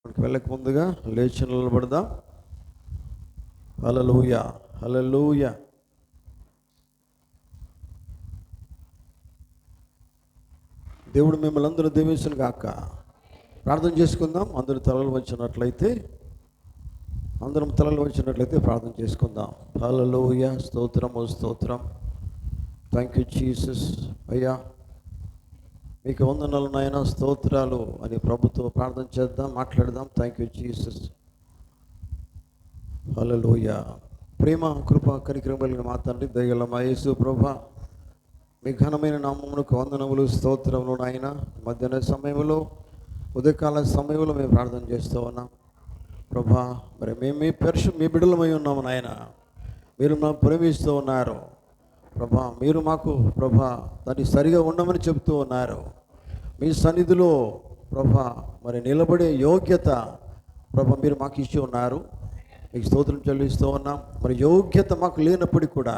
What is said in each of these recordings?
మనకి వెళ్ళక ముందుగా లేచి నిలబడదాం. హల్లెలూయా, హల్లెలూయా. దేవుడు మిమ్మల్ని అందరూ దీవించును గాక. ప్రార్థన చేసుకుందాం. అందరూ తలలు వంచినట్లయితే ప్రార్థన చేసుకుందాం. హల్లెలూయా, స్తోత్రము స్తోత్రం. Thank you Jesus. అయ్యా మీకు వందనాలు నాయన, స్తోత్రాలు అని ప్రభుతో ప్రార్థన చేద్దాం, మాట్లాడదాం. Thank you Jesus. హల్లెలూయా. ప్రేమ కృప కనికరం కలిగిన మా తండ్రి, దయగల మా యేసు ప్రభువా, మీ ఘనమైన నామమునకు వందనములు స్తోత్రములు నాయన. మధ్యాహ్న సమయంలో, ఉదయకాల సమయంలో మేము ప్రార్థన చేస్తూ ఉన్నాం ప్రభా. మరి మేము మీ బిడ్డలమై ఉన్నాము నాయన. మీరు మాకు ప్రేమిస్తూ ఉన్నారు ప్రభా. మీరు మాకు ప్రభా దాన్ని సరిగా ఉండమని చెబుతూ ఉన్నారు. మీ సన్నిధిలో ప్రభా మరి నిలబడే యోగ్యత ప్రభా మీరు మాకు ఇచ్చి ఉన్నారు. మీకు స్తోత్రం చెల్లిస్తూ ఉన్నాం. మరి యోగ్యత మాకు లేనప్పటికీ కూడా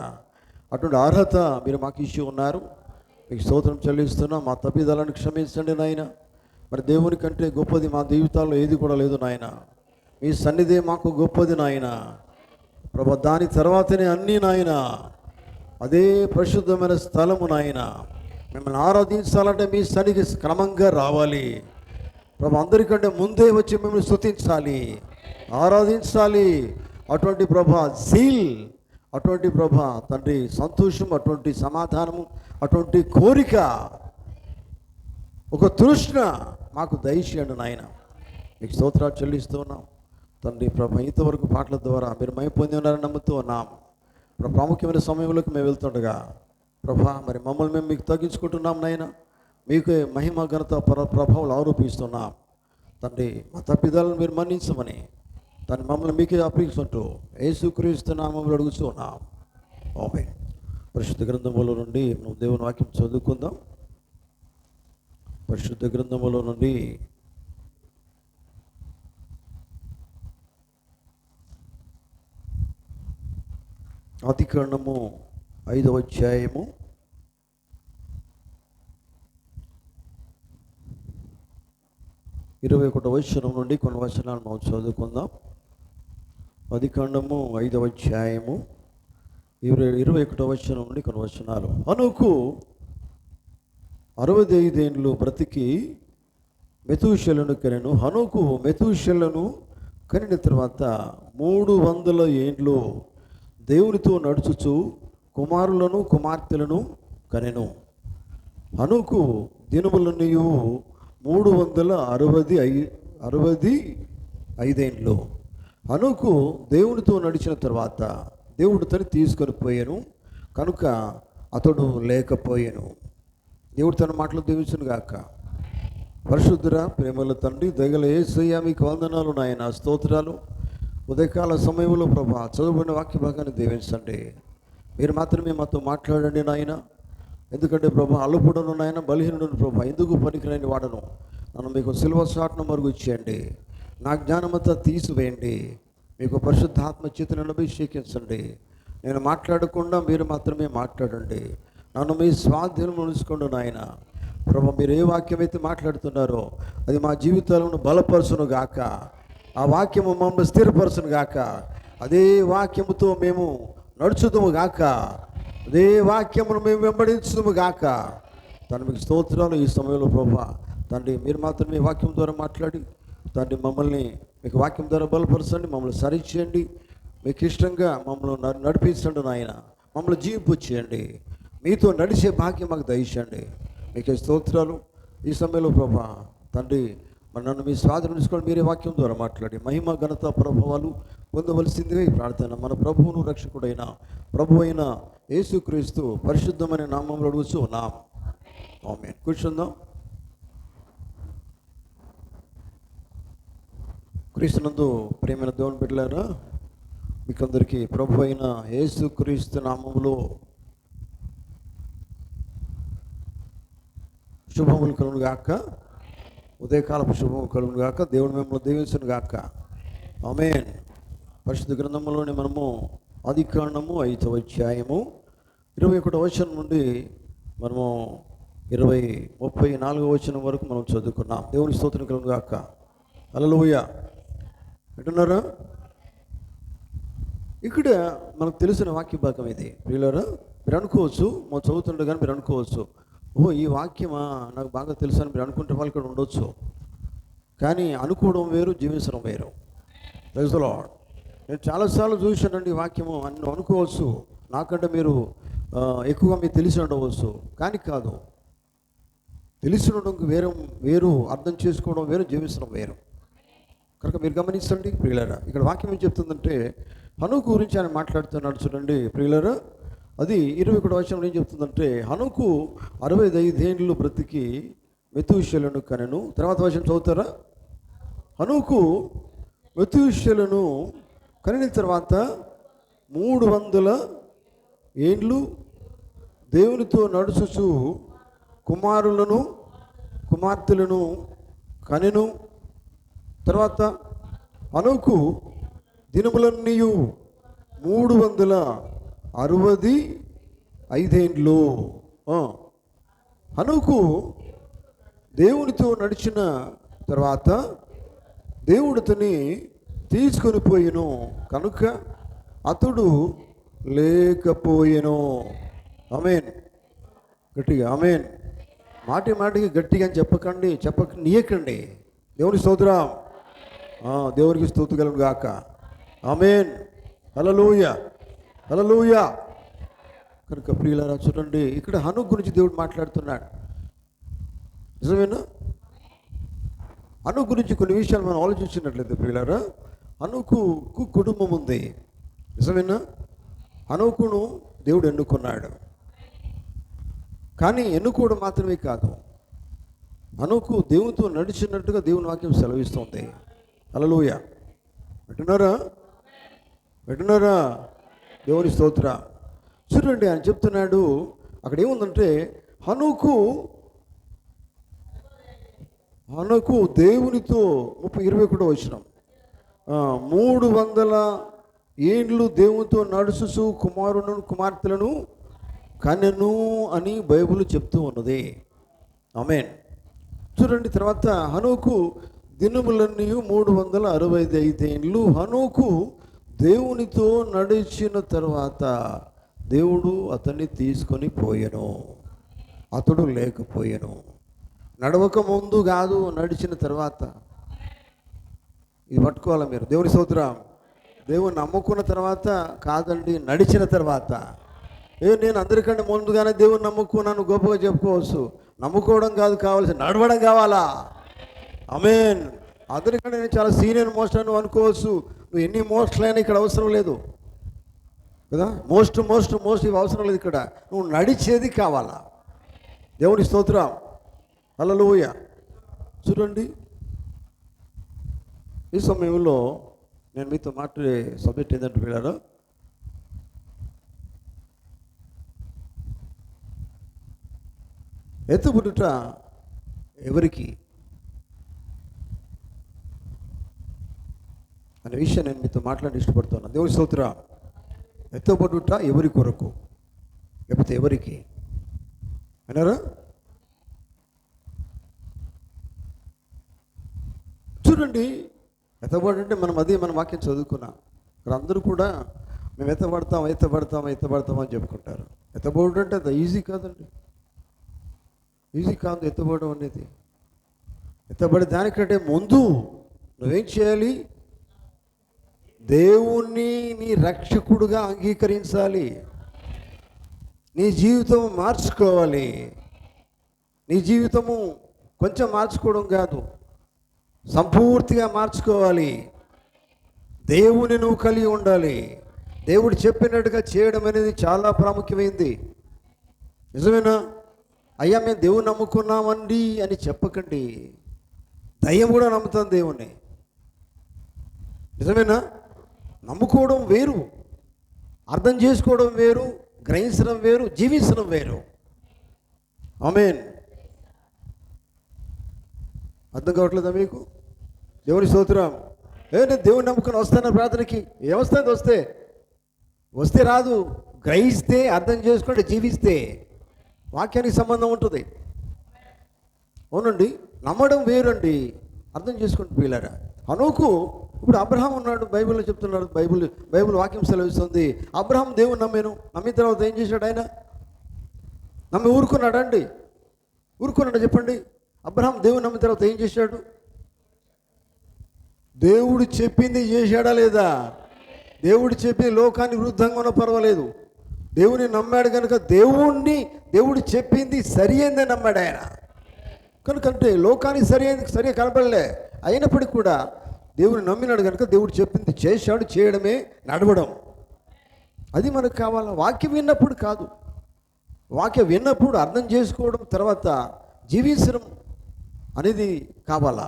అటువంటి అర్హత మీరు మాకు ఇచ్చి ఉన్నారు. మీకు స్తోత్రం చెల్లిస్తున్నాం. మా తప్పిదాలను క్షమించండి నాయన. మరి దేవుని కంటే గొప్పది మా జీవితాల్లో ఏది కూడా లేదు నాయన. మీ సన్నిధే మాకు గొప్పది నాయన ప్రభా. దాని తర్వాతనే అన్నీ నాయన. అదే పరిశుద్ధమైన స్థలము నాయన. మిమ్మల్ని ఆరాధించాలంటే మీ సన్నిధికి క్రమంగా రావాలి ప్రభా. అందరికంటే ముందే వచ్చి మిమ్మల్ని స్తుతించాలి, ఆరాధించాలి. అటువంటి ప్రభా జీల్, అటువంటి ప్రభా తండ్రి సంతోషం, అటువంటి సమాధానము, అటువంటి కోరిక, ఒక తృష్ణ మాకు దయచేయండి నాయన. మీకు స్తోత్రాలు చెల్లిస్తూ ఉన్నాం తండ్రి ప్రభా. ఇంతవరకు పాటల ద్వారా మీరు మహిమ పొంది ఉన్నారని నమ్ముతూ ఉన్నాం. ప్రాముఖ్యమైన సమయంలోకి మేము వెళ్తుండగా ప్రభా మరి మమ్మల్ని మేము మీకు తగ్గించుకుంటున్నాం నాయన. మీకు మహిమ ఘనత ప్రభావాలు ఆరోపిస్తున్నాం తండ్రి. మా తప్పిదాలను మీరు మన్నించమని దాన్ని మమ్మల్ని మీకే అప్పగిస్తుంటూ యేసుక్రీస్తు నామములో అడుగుతూ ఉన్నాం. ఆమేన్. పరిశుద్ధ గ్రంథములో నుండి మనం దేవుని వాక్యం చదువుకుందాం. పరిశుద్ధ గ్రంథములో నుండి ఆదికాండము 5వ అధ్యాయము 21వ వచనం నుండి కొన్ని వచనాలు మనం చదువుకుందాం. ఆదికాండము 5వ అధ్యాయము 21వ వచనం నుండి కొన్ని వచనాలు. హనోకు 65 ఏండ్లు బ్రతికి మెతూషెలను కనెను. హనోకు మెతూషెలను కనిన తర్వాత 300 ఏండ్లు దేవునితో నడుచుచు కుమారులను కుమార్తెలను కనెను. హనోకు దినములన్నీ 365 ఏండ్లు. హనోకు దేవునితో నడిచిన తర్వాత దేవుడు తను తీసుకొని పోయాను కనుక అతడు లేకపోయాను. దేవుడు తన మాటలు దీవించును గాక. పరిశుద్ధురా ప్రేమల తండ్రి, దయగల యేసయ్య మీకు వందనాలు నాయన, స్తోత్రాలు. ఉదయకాల సమయంలో ప్రభా చదువుకున్న వాక్య భాగాన్ని దీవించండి. మీరు మాత్రమే మాతో మాట్లాడండి నాయన. ఎందుకంటే ప్రభా అల్లుపుడను నాయన, బలహీనుడును ప్రభా, ఎందుకు పనికిరాని వాడను. నన్ను మీకు సిల్వ సాట్ను మరుగు ఇచ్చేయండి. నా జ్ఞానమంతా తీసివేయండి. మీకు పరిశుద్ధాత్మ చేతులను అభిషేకించండి. నేను మాట్లాడకుండా మీరు మాత్రమే మాట్లాడండి. నన్ను మీ స్వాధీనం ఉంచుకోండి నాయన. ప్రభా మీరు ఏ వాక్యం అయితే మాట్లాడుతున్నారో అది మా జీవితాలను బలపరచును గాక. ఆ వాక్యము మమ్మల్ని స్థిరపరచును గాక. అదే వాక్యముతో మేము నడుచుదుము గాక. అదే వాక్యమును మేము వెంబడించుదుము గాక. తను మీకు స్తోత్రాలు. ఈ సమయంలో ప్రభా తండ్రి మీరు మాత్రమే వాక్యం ద్వారా మాట్లాడి తండ్రి మమ్మల్ని మీకు వాక్యం ద్వారా బలపరచండి, మమ్మల్ని సరిచేయండి. మీకు ఇష్టంగా మమ్మల్ని నడిపించండి నాయన. మమ్మల్ని జీవింపచేయండి. మీతో నడిచే భాగ్యం మాకు దయచేయండి. మీకు స్తోత్రాలు. ఈ సమయంలో ప్రభా తండ్రి మరి నన్ను మీ స్వాధీనం తీసుకోండి. మీరే వాక్యం ద్వారా మాట్లాడి మహిమ ఘనత ప్రభావాలు పొందవలసిందిగా ఈ ప్రార్థన మన ప్రభువును రక్షకుడైన ప్రభు అయిన యేసుక్రీస్తు పరిశుద్ధమైన నామంలో అడుగుతూ ఉన్నాం. ఆమేన్. కూర్చుందాం. క్రీస్తునందు ప్రేమైన దేవుని బిడ్డలారా, మీకందరికీ ప్రభు అయిన యేసుక్రీస్తు నామములో శుభములు కలుగును గాక. ఉదయకాలపు శుభములు కలుగును గాక. దేవుడు మిమ్మల్ని దీవించును గాక. ఆమేన్. పరిశుద్ధ గ్రంథంలోని మనము ఆదికాండము 5వ అధ్యాయము 21వ వచనం నుండి మనము 34వ వచనం వరకు మనం చదువుకున్నాం. దేవుని స్తోత్రం కలుగును గాక. హల్లెలూయా. వింటున్నారా? ఇక్కడ మనకు తెలిసిన వాక్య భాగం ఇది. ప్రియులారా, మీరు అనుకోవచ్చు, మనం చదువుతుండగానే మీరు అనుకోవచ్చు, ఓ ఈ వాక్యమా నాకు బాగా తెలుసు అని మీరు అనుకుంటే వాళ్ళు ఇక్కడ ఉండొచ్చు. కానీ అనుకోవడం వేరు, జీవించడం వేరు. Praise the Lord. నేను చాలాసార్లు చూశానండి ఈ వాక్యము అని అనుకోవచ్చు, నాకంటే మీరు ఎక్కువగా మీకు తెలిసి ఉండవచ్చు. కానీ కాదు, తెలిసి ఉండడం వేరు, అర్థం చేసుకోవడం వేరు, జీవించడం వేరు. కనుక మీరు గమనించండి ప్రియులారా. ఇక్కడ వాక్యం ఏం చెప్తుందంటే హనోకు గురించి ఆయన మాట్లాడుతున్నాడు చూడండి ప్రియులారా. అది 21వ వచనంలో ఏం చెప్తుందంటే, హనోకు 65 ఏండ్లు బ్రతికి మెతూషెలను కనెను. తర్వాత వచనం చదువుతారా? హనోకు మెతూషెలను కనిన తర్వాత 300 ఏండ్లు దేవునితో నడుచుచు కుమారులను కుమార్తెలను కనెను. తర్వాత హనోకు దినములన్నీ 365 ఏండ్లు. హనోకు దేవునితో నడిచిన తర్వాత దేవుడు అతన్ని తీసుకొని పోయెను కనుక అతడు లేకపోయెను. ఆమేన్. గట్టిగా ఆమేన్. మాటికి గట్టిగా అని నీయకండి. దేవుని స్తోత్రం. దేవునికి స్తుతి కలుగును గాక. ఆమేన్. హల్లెలూయా, హల్లెలూయా. కనుక ప్రియులారా చూడండి, ఇక్కడ హనోకు గురించి దేవుడు మాట్లాడుతున్నాడు. నిజమేనా? హనోకు గురించి కొన్ని విషయాలు మనం ఆలోచించినట్లయితే ప్రియులారా, హనోకు కుటుంబం ఉంది. నిజమేనా? హనోకును దేవుడు ఎన్నుకున్నాడు. కానీ ఎన్నుకోవడం మాత్రమే కాదు, హనోకు దేవునితో నడిచినట్టుగా దేవుని వాక్యం సెలవిస్తుంది. హల్లెలూయా. వింటున్నారా? దేవుని స్తోత్ర. చూడండి, ఆయన చెప్తున్నాడు అక్కడ ఏముందంటే, హనోకు దేవునితో 21వ వచనం 300 ఏండ్లు దేవునితో నడుచుచు కుమారులను కుమార్తెలను కనెను అని బైబిల్ చెప్తూ ఉన్నది. ఆమేన్. చూడండి, తర్వాత హనోకు దినములన్నీ 365 ఏండ్లు. హనోకు దేవునితో నడిచిన తర్వాత దేవుడు అతన్ని తీసుకొని పోయెను, అతడు లేకపోయెను. నడవక ముందు కాదు, నడిచిన తర్వాత. ఇది పట్టుకోవాలి మీరు. దేవుని స్తోత్రం. దేవుని నమ్ముకున్న తర్వాత కాదండి, నడిచిన తర్వాత. నేను అందరికంటే ముందుగానే దేవుని నమ్ముకున్నాను గొప్పగా చెప్పుకోవచ్చు. నమ్ముకోవడం కాదు కావాల్సి, నడవడం కావాలా. ఆమేన్. అందరికంటే నేను చాలా సీనియర్ మోస్ట్ అని అనుకోవచ్చు. నువ్వు ఎన్ని మోస్ట్లైనా ఇక్కడ అవసరం లేదు కదా. మోస్ట్ ఇవి అవసరం లేదు. ఇక్కడ నువ్వు నడిచేది కావాలా. దేవుని స్తోత్రం. హల్లెలూయా. చూడండి, ఈ సమయంలో నేను మీతో మాట్లాడే సబ్జెక్ట్ ఏంటంటే పిల్లలు, ఎత్తుబడుట ఎవరికి అనే విషయం నేను మీతో మాట్లాడి ఇష్టపడుతున్నాను. దేవుని స్తోత్రం. ఎత్తబడుట ఎవరి కొరకు, లేకపోతే ఎవరికి అన్నారా? చూడండి, ఎత్తబడి అంటే మనం వాక్యం చదువుకున్నాం. ఇక్కడ అందరూ కూడా మేము ఎత్తబడతాం అని చెప్పుకుంటారు. ఎత్తబడు అంటే అది ఈజీ కాదండి, ఈజీ కాదు ఎత్తబడడం అనేది. ఎత్తబడే దానికంటే ముందు నువ్వేం చేయాలి? దేవుణ్ణి నీ రక్షకుడుగా అంగీకరించాలి. నీ జీవితం మార్చుకోవాలి. నీ జీవితము కొంచెం మార్చుకోవడం కాదు, సంపూర్తిగా మార్చుకోవాలి. దేవుని నువ్వు కలిగి ఉండాలి. దేవుడు చెప్పినట్టుగా చేయడం అనేది చాలా ప్రాముఖ్యమైంది. నిజమేనా? అయ్యా మేము దేవుని నమ్ముకున్నామండి అని చెప్పకండి. దయ్యం కూడా నమ్ముతాను దేవుణ్ణి. నిజమేనా? నమ్ముకోవడం వేరు, అర్థం చేసుకోవడం వేరు, గ్రహించడం వేరు, జీవించడం వేరు. ఆమేన్. అర్థం కావట్లేదా మీకు? దేవుని స్తోత్రం. నేను దేవుని నమ్ముకుని వస్తాను ప్రార్థనకి. ఏమొస్తుంది? వస్తే రాదు. గ్రహిస్తే, అర్థం చేసుకుంటే, జీవిస్తే వాక్యానికి సంబంధం ఉంటుంది. అవునండి. నమ్మడం వేరండి, అర్థం చేసుకుంటూ వీళ్ళారా. హనోకు ఇప్పుడు అబ్రహాం ఉన్నాడు, బైబిల్లో చెప్తున్నాడు, బైబిల్ వాక్యం సెలవిస్తుంది. అబ్రహాం దేవుని నమ్మిన తర్వాత ఏం చేశాడు? ఆయన నమ్మి ఊరుకున్నాడండి. ఊరుకున్నాడు చెప్పండి. అబ్రహాం దేవుని నమ్మిన తర్వాత ఏం చేశాడు? దేవుడు చెప్పింది చేశాడా లేదా? దేవుడు చెప్పి లోకాన్ని విరుద్ధంగా ఉన్నా పర్వాలేదు, దేవుని నమ్మాడు కనుక దేవుడు చెప్పింది సరి అయిందని నమ్మాడు ఆయన. కనుకంటే లోకానికి సరిగా కనపడలే, అయినప్పటికీ కూడా దేవుని నమ్మినాడు కనుక దేవుడు చెప్పింది చేశాడు. చేయడమే నడవడం, అది మనకు కావాలా. వాక్యం విన్నప్పుడు కాదు, వాక్యం విన్నప్పుడు అర్థం చేసుకోవడం, తర్వాత జీవించడం అనేది కావాలా.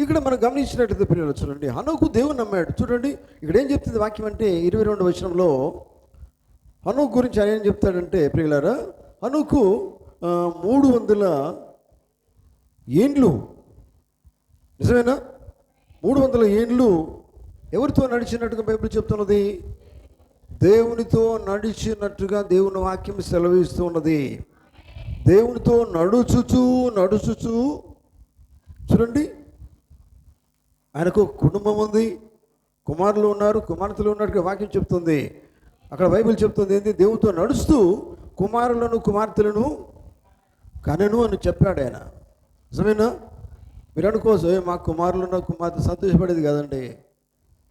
ఇక్కడ మనం గమనించినట్లయితే ప్రియులు చూడండి, హనోకు దేవుని నమ్మాడు. చూడండి ఇక్కడ ఏం చెప్తుంది వాక్యం అంటే 22వ వచనంలో హనోకు గురించి ఆయన ఏం చెప్తాడంటే, ప్రియులారా, హనోకు 300 ఏండ్లు, నిజమేనా? 300 ఏండ్లు ఎవరితో నడిచినట్టుగా బైబిల్ చెప్తున్నది? దేవునితో నడిచినట్టుగా దేవుని వాక్యం సెలవిస్తూ ఉన్నది. దేవునితో నడుచుచూ చూడండి, ఆయనకు కుటుంబం ఉంది, కుమారులు ఉన్నారు, కుమార్తెలు ఉన్నట్టుగా వాక్యం చెప్తుంది. అక్కడ బైబిల్ చెప్తుంది ఏంటి? దేవునితో నడుస్తూ కుమారులను కుమార్తెలను కనెను అని చెప్పాడు ఆయన. నిజమేనా? మీరు అనుకోవచ్చు, మా కుమారులు ఉన్న కుమార్తె సంతోషపడేది కదండి,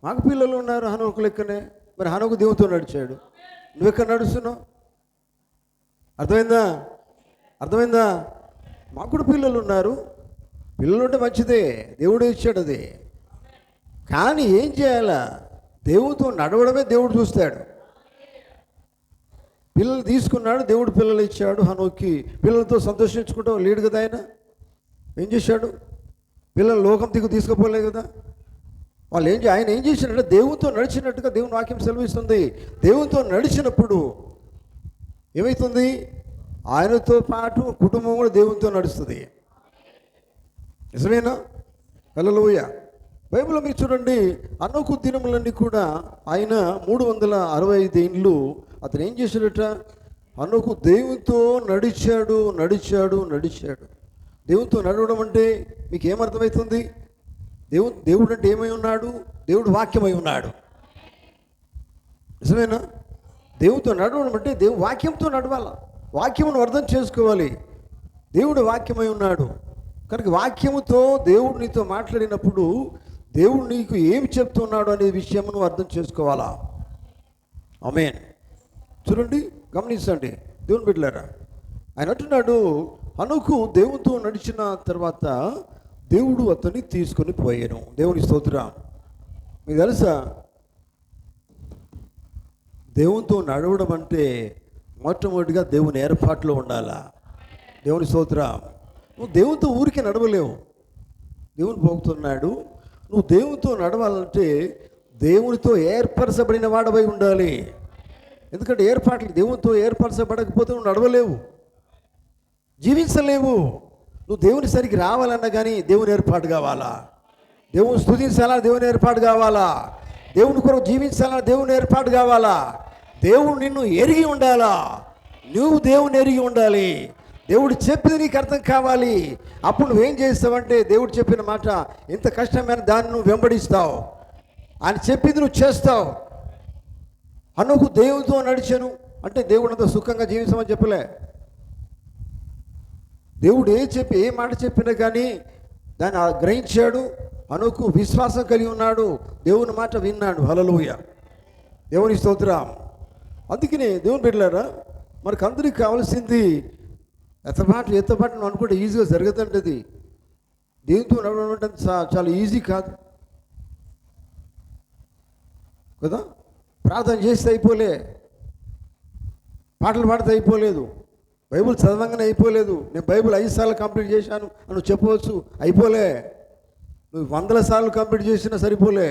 మాకు పిల్లలు ఉన్నారు హనోకు లెక్కనే. మరి హనోకు దేవునితో నడిచాడు, నువ్వెక్కడ నడుస్తున్నావు? అర్థమైందా? మాకు కూడా పిల్లలు ఉన్నారు, పిల్లలు ఉంటే మంచిదే, దేవుడు ఇచ్చాడు అది. కానీ ఏం చేయాలా? దేవునితో నడవడమే దేవుడు చూస్తాడు. పిల్లలు తీసుకున్నాడు, దేవుడు పిల్లలు ఇచ్చాడు. హనోకి పిల్లలతో సంతోషించుకుంటూ లేడు కదా ఆయన. ఏం చేశాడు? పిల్లలు లోకం తీసుకుపోలేదు కదా. ఆయన ఏం చేశాడంటే దేవునితో నడిచినట్టుగా దేవుని వాక్యం సెలవిస్తుంది. దేవునితో నడిచినప్పుడు ఏమవుతుంది? ఆయనతో పాటు కుటుంబం కూడా దేవునితో నడుస్తుంది. నిజమేనా? హల్లెలూయా. బైబిల్లో మీరు చూడండి, హనోకు దినములన్నీ కూడా ఆయన 365 ఏండ్లు అతను ఏం చేశాడట? హనోకు దేవునితో నడిచాడు. దేవునితో నడవడం అంటే మీకు ఏమర్థమవుతుంది? దేవుడు అంటే ఏమై ఉన్నాడు? దేవుడు వాక్యమై ఉన్నాడు. నిజమేనా? దేవునితో నడవడం అంటే వాక్యంతో నడవాల, వాక్యమును అర్థం చేసుకోవాలి. దేవుడు వాక్యమై ఉన్నాడు కనుక వాక్యముతో దేవుడు నీతో మాట్లాడినప్పుడు దేవుడు నీకు ఏమి చెప్తున్నాడు అనే విషయం నువ్వు అర్థం చేసుకోవాలా. ఆమేన్. చూడండి, గమనించండి దేవుని బిడ్డలారా. ఆయన అంటున్నాడు, హనోకు దేవునితో నడిచిన తర్వాత దేవుడు అతన్ని తీసుకొని పోయాను. దేవుని స్తోత్రం. మీకు తెలుసా, దేవునితో నడవడం అంటే మొట్టమొదటిగా దేవుని ఏర్పాట్లో ఉండాలా. దేవుని స్తోత్రం. నువ్వు దేవునితో ఊరికే నడవలేవు. దేవుని పోతున్నాడు, నువ్వు దేవునితో నడవాలంటే దేవునితో ఏర్పరచబడిన వాడవై ఉండాలి. ఎందుకంటే దేవునితో ఏర్పరచబడకపోతే నువ్వు నడవలేవు, జీవించలేవు. నువ్వు దేవుని సరికి రావాలన్నా కానీ దేవుని ఏర్పాటు కావాలా. దేవుని స్తుతించాలా, దేవుని ఏర్పాటు కావాలా. దేవుని కొరకు జీవించాలా, దేవుని ఏర్పాటు కావాలా. దేవుడు నిన్ను ఎరిగి ఉండాలా, నువ్వు దేవుని ఎరిగి ఉండాలి. దేవుడు చెప్పింది నీకు అర్థం కావాలి. అప్పుడు నువ్వేం చేస్తావంటే దేవుడు చెప్పిన మాట ఎంత కష్టమైన దాన్ని నువ్వు వెంబడిస్తావు, ఆయన చెప్పింది నువ్వు చేస్తావు. హనోకు దేవునితో నడిచాను అంటే దేవుడు అంత సుఖంగా జీవించమని చెప్పలే. దేవుడు ఏ మాట చెప్పినా కానీ దాన్ని గ్రహించాడు. హనోకు విశ్వాసం కలిగి ఉన్నాడు, దేవుని మాట విన్నాడు. హల్లెలూయా, దేవుని స్తోత్రం. అందుకనే దేవుని బిడ్డలారా, మనకు అందరికీ కావాల్సింది ఎత్తపాటు అనుకుంటే ఈజీగా జరుగుతుంటుంది. దేవునితో నడవడం అంటే చాలా ఈజీ కాదు కదా. ప్రార్థన చేస్తే అయిపోలే, పాటలు పాడితే అయిపోలేదు, బైబిల్ చదవంగానే అయిపోలేదు. నేను బైబిల్ 5 సార్లు కంప్లీట్ చేశాను అని నువ్వు చెప్పవచ్చు, అయిపోలే. నువ్వు 100 సార్లు కంప్లీట్ చేసినా సరిపోలే.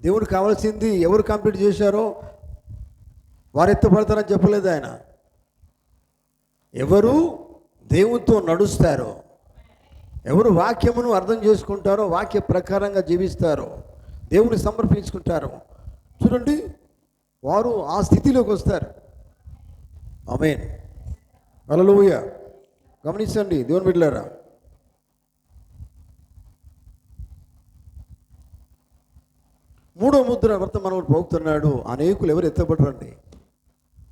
దేవుడికి కావాల్సింది ఎవరు కంప్లీట్ చేశారో వారు ఎత్తపడతారని చెప్పలేదు ఆయన. ఎవరు దేవునితో నడుస్తారో, ఎవరు వాక్యమును అర్థం చేసుకుంటారో, వాక్య ప్రకారంగా జీవిస్తారో, దేవుని సమర్పించుకుంటారో, చూడండి వారు ఆ స్థితిలోకి వస్తారు. ఆమేన్. హల్లెలూయా. గమనించండి దేవుని బిడ్డలారా, మూడో ముద్ర వర్తమానంలో పోగుతున్నాడు. అనేకులు ఎవరు ఎత్తబడరండి.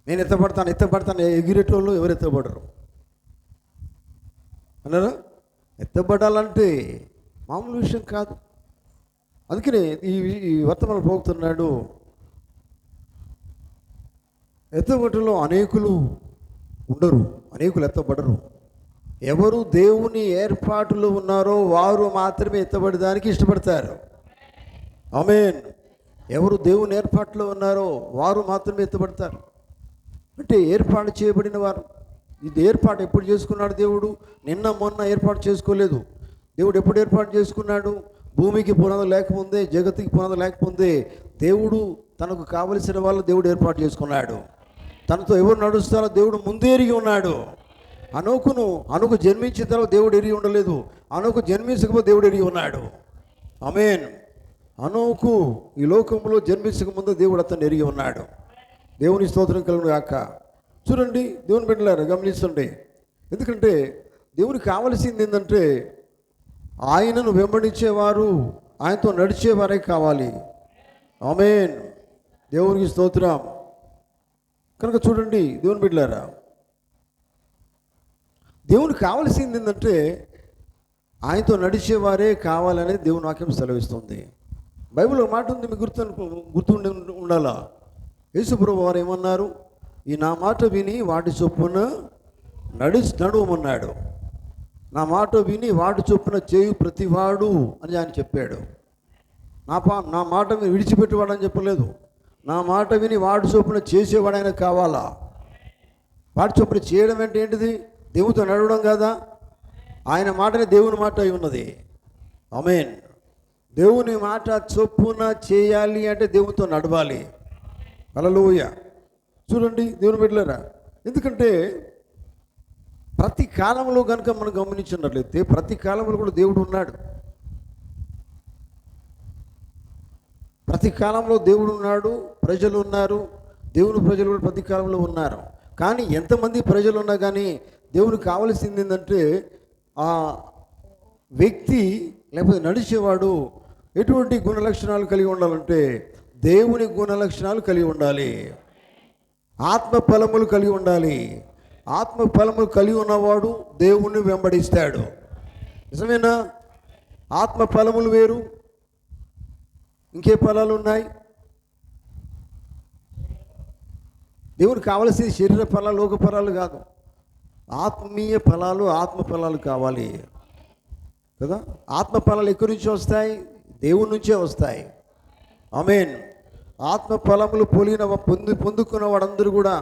నేను ఎత్తబడతాను ఎగిరేటోళ్ళు ఎవరు ఎత్తబడరు అన్నారా? ఎత్తబడాలంటే మామూలు విషయం కాదు. అందుకనే ఈ వర్తమానం పోగుతున్నాడు. ఎత్తబడలో అనేకులు ఉండరు, అనేకులు ఎత్తబడరు. ఎవరు దేవుని ఏర్పాటులో ఉన్నారో వారు మాత్రమే ఎత్తబడడానికి ఇష్టపడతారు. ఆమేన్. ఎవరు దేవుని ఏర్పాటులో ఉన్నారో వారు మాత్రమే ఎత్తబడతారు. అంటే ఏర్పాటు చేయబడిన వారు. ఇది ఏర్పాటు ఎప్పుడు చేసుకున్నాడు దేవుడు? నిన్న మొన్న ఏర్పాటు చేసుకోలేదు. దేవుడు ఎప్పుడు ఏర్పాటు చేసుకున్నాడు? భూమికి పునాది లేకముందే, జగత్తుకి పునాది లేకముందే దేవుడు తనకు కావలసిన వాళ్ళు దేవుడు ఏర్పాటు చేసుకున్నాడు. తనతో ఎవరు నడుస్తారో దేవుడు ముందే ఎరిగి ఉన్నాడు. అనుకు జన్మించిన తర్వాత దేవుడు ఎరిగి ఉండలేదు. అనుకు జన్మించకపోతే దేవుడు ఎరిగి ఉన్నాడు. ఆమేన్. అనుకు ఈ లోకంలో జన్మించక ముందు దేవుడు అతన్ని ఎరిగి ఉన్నాడు. దేవుని స్తోత్రం కలుగును గాక. చూడండి, దేవుని బిడ్డలారా గమనించండి. ఎందుకంటే దేవునికి కావలసింది ఏంటంటే ఆయనను వెంబడించేవారు, ఆయనతో నడిచేవారే కావాలి. ఆమేన్. దేవునికి స్తోత్రం. కనుక చూడండి దేవుని బిడ్డలారా, దేవునికి కావలసింది ఏంటంటే ఆయనతో నడిచేవారే కావాలనేది దేవుని వాక్యం సెలవిస్తుంది. బైబిల్లో మాట ఉంది, మీకు గుర్తుండి ఉండాలా. యేసుప్రభువు వారు ఏమన్నారు? ఈ నా మాట విని వాటి చొప్పున నడువమన్నాడు. నా మాట విని వాటి చొప్పున చేయు ప్రతివాడు అని ఆయన చెప్పాడు. నా మాట విడిచిపెట్టేవాడు అని చెప్పలేదు. నా మాట విని వాటి చొప్పున చేసేవాడు ఆయన కావాలా. వాటి చొప్పున చేయడం అంటే ఏంటిది? దేవునితో నడవడం కదా. ఆయన మాటనే దేవుని మాట అయి ఉన్నది. ఆమేన్. దేవుని మాట చొప్పున చేయాలి అంటే దేవునితో నడవాలి. హల్లెలూయా. చూడండి దేవుని బిడ్డలారా, ఎందుకంటే ప్రతి కాలంలో కనుక మనం గమనించినట్లయితే ప్రతి కాలంలో కూడా దేవుడు ఉన్నాడు. ప్రతి కాలంలో దేవుడు ఉన్నాడు, ప్రజలు ఉన్నారు. దేవుని ప్రజలు కూడా ప్రతి కాలంలో ఉన్నారు. కానీ ఎంతమంది ప్రజలు ఉన్నా కానీ దేవునికి కావలసింది ఏంటంటే ఆ వ్యక్తి లేకపోతే నడిచేవాడు ఎటువంటి గుణలక్షణాలు కలిగి ఉండాలంటే దేవుని గుణలక్షణాలు కలిగి ఉండాలి. ఆత్మ ఫలములు కలిగి ఉండాలి. ఆత్మ ఫలములు కలిగి ఉన్నవాడు దేవుణ్ణి వెంబడిస్తాడు. నిజమేనా? ఆత్మ ఫలములు వేరు, ఇంకే ఫలాలు ఉన్నాయి? దేవునికి కావలసిన శరీర ఫలాలు, లోక ఫలాలు కాదు, ఆత్మీయ ఫలాలు, ఆత్మ ఫలాలు కావాలి కదా. ఆత్మ ఫలాలు ఎక్కడి నుంచి వస్తాయి? దేవుని నుంచే వస్తాయి. ఆమేన్. ఆత్మ ఫలములు పొందుకున్న వాడందరూ కూడా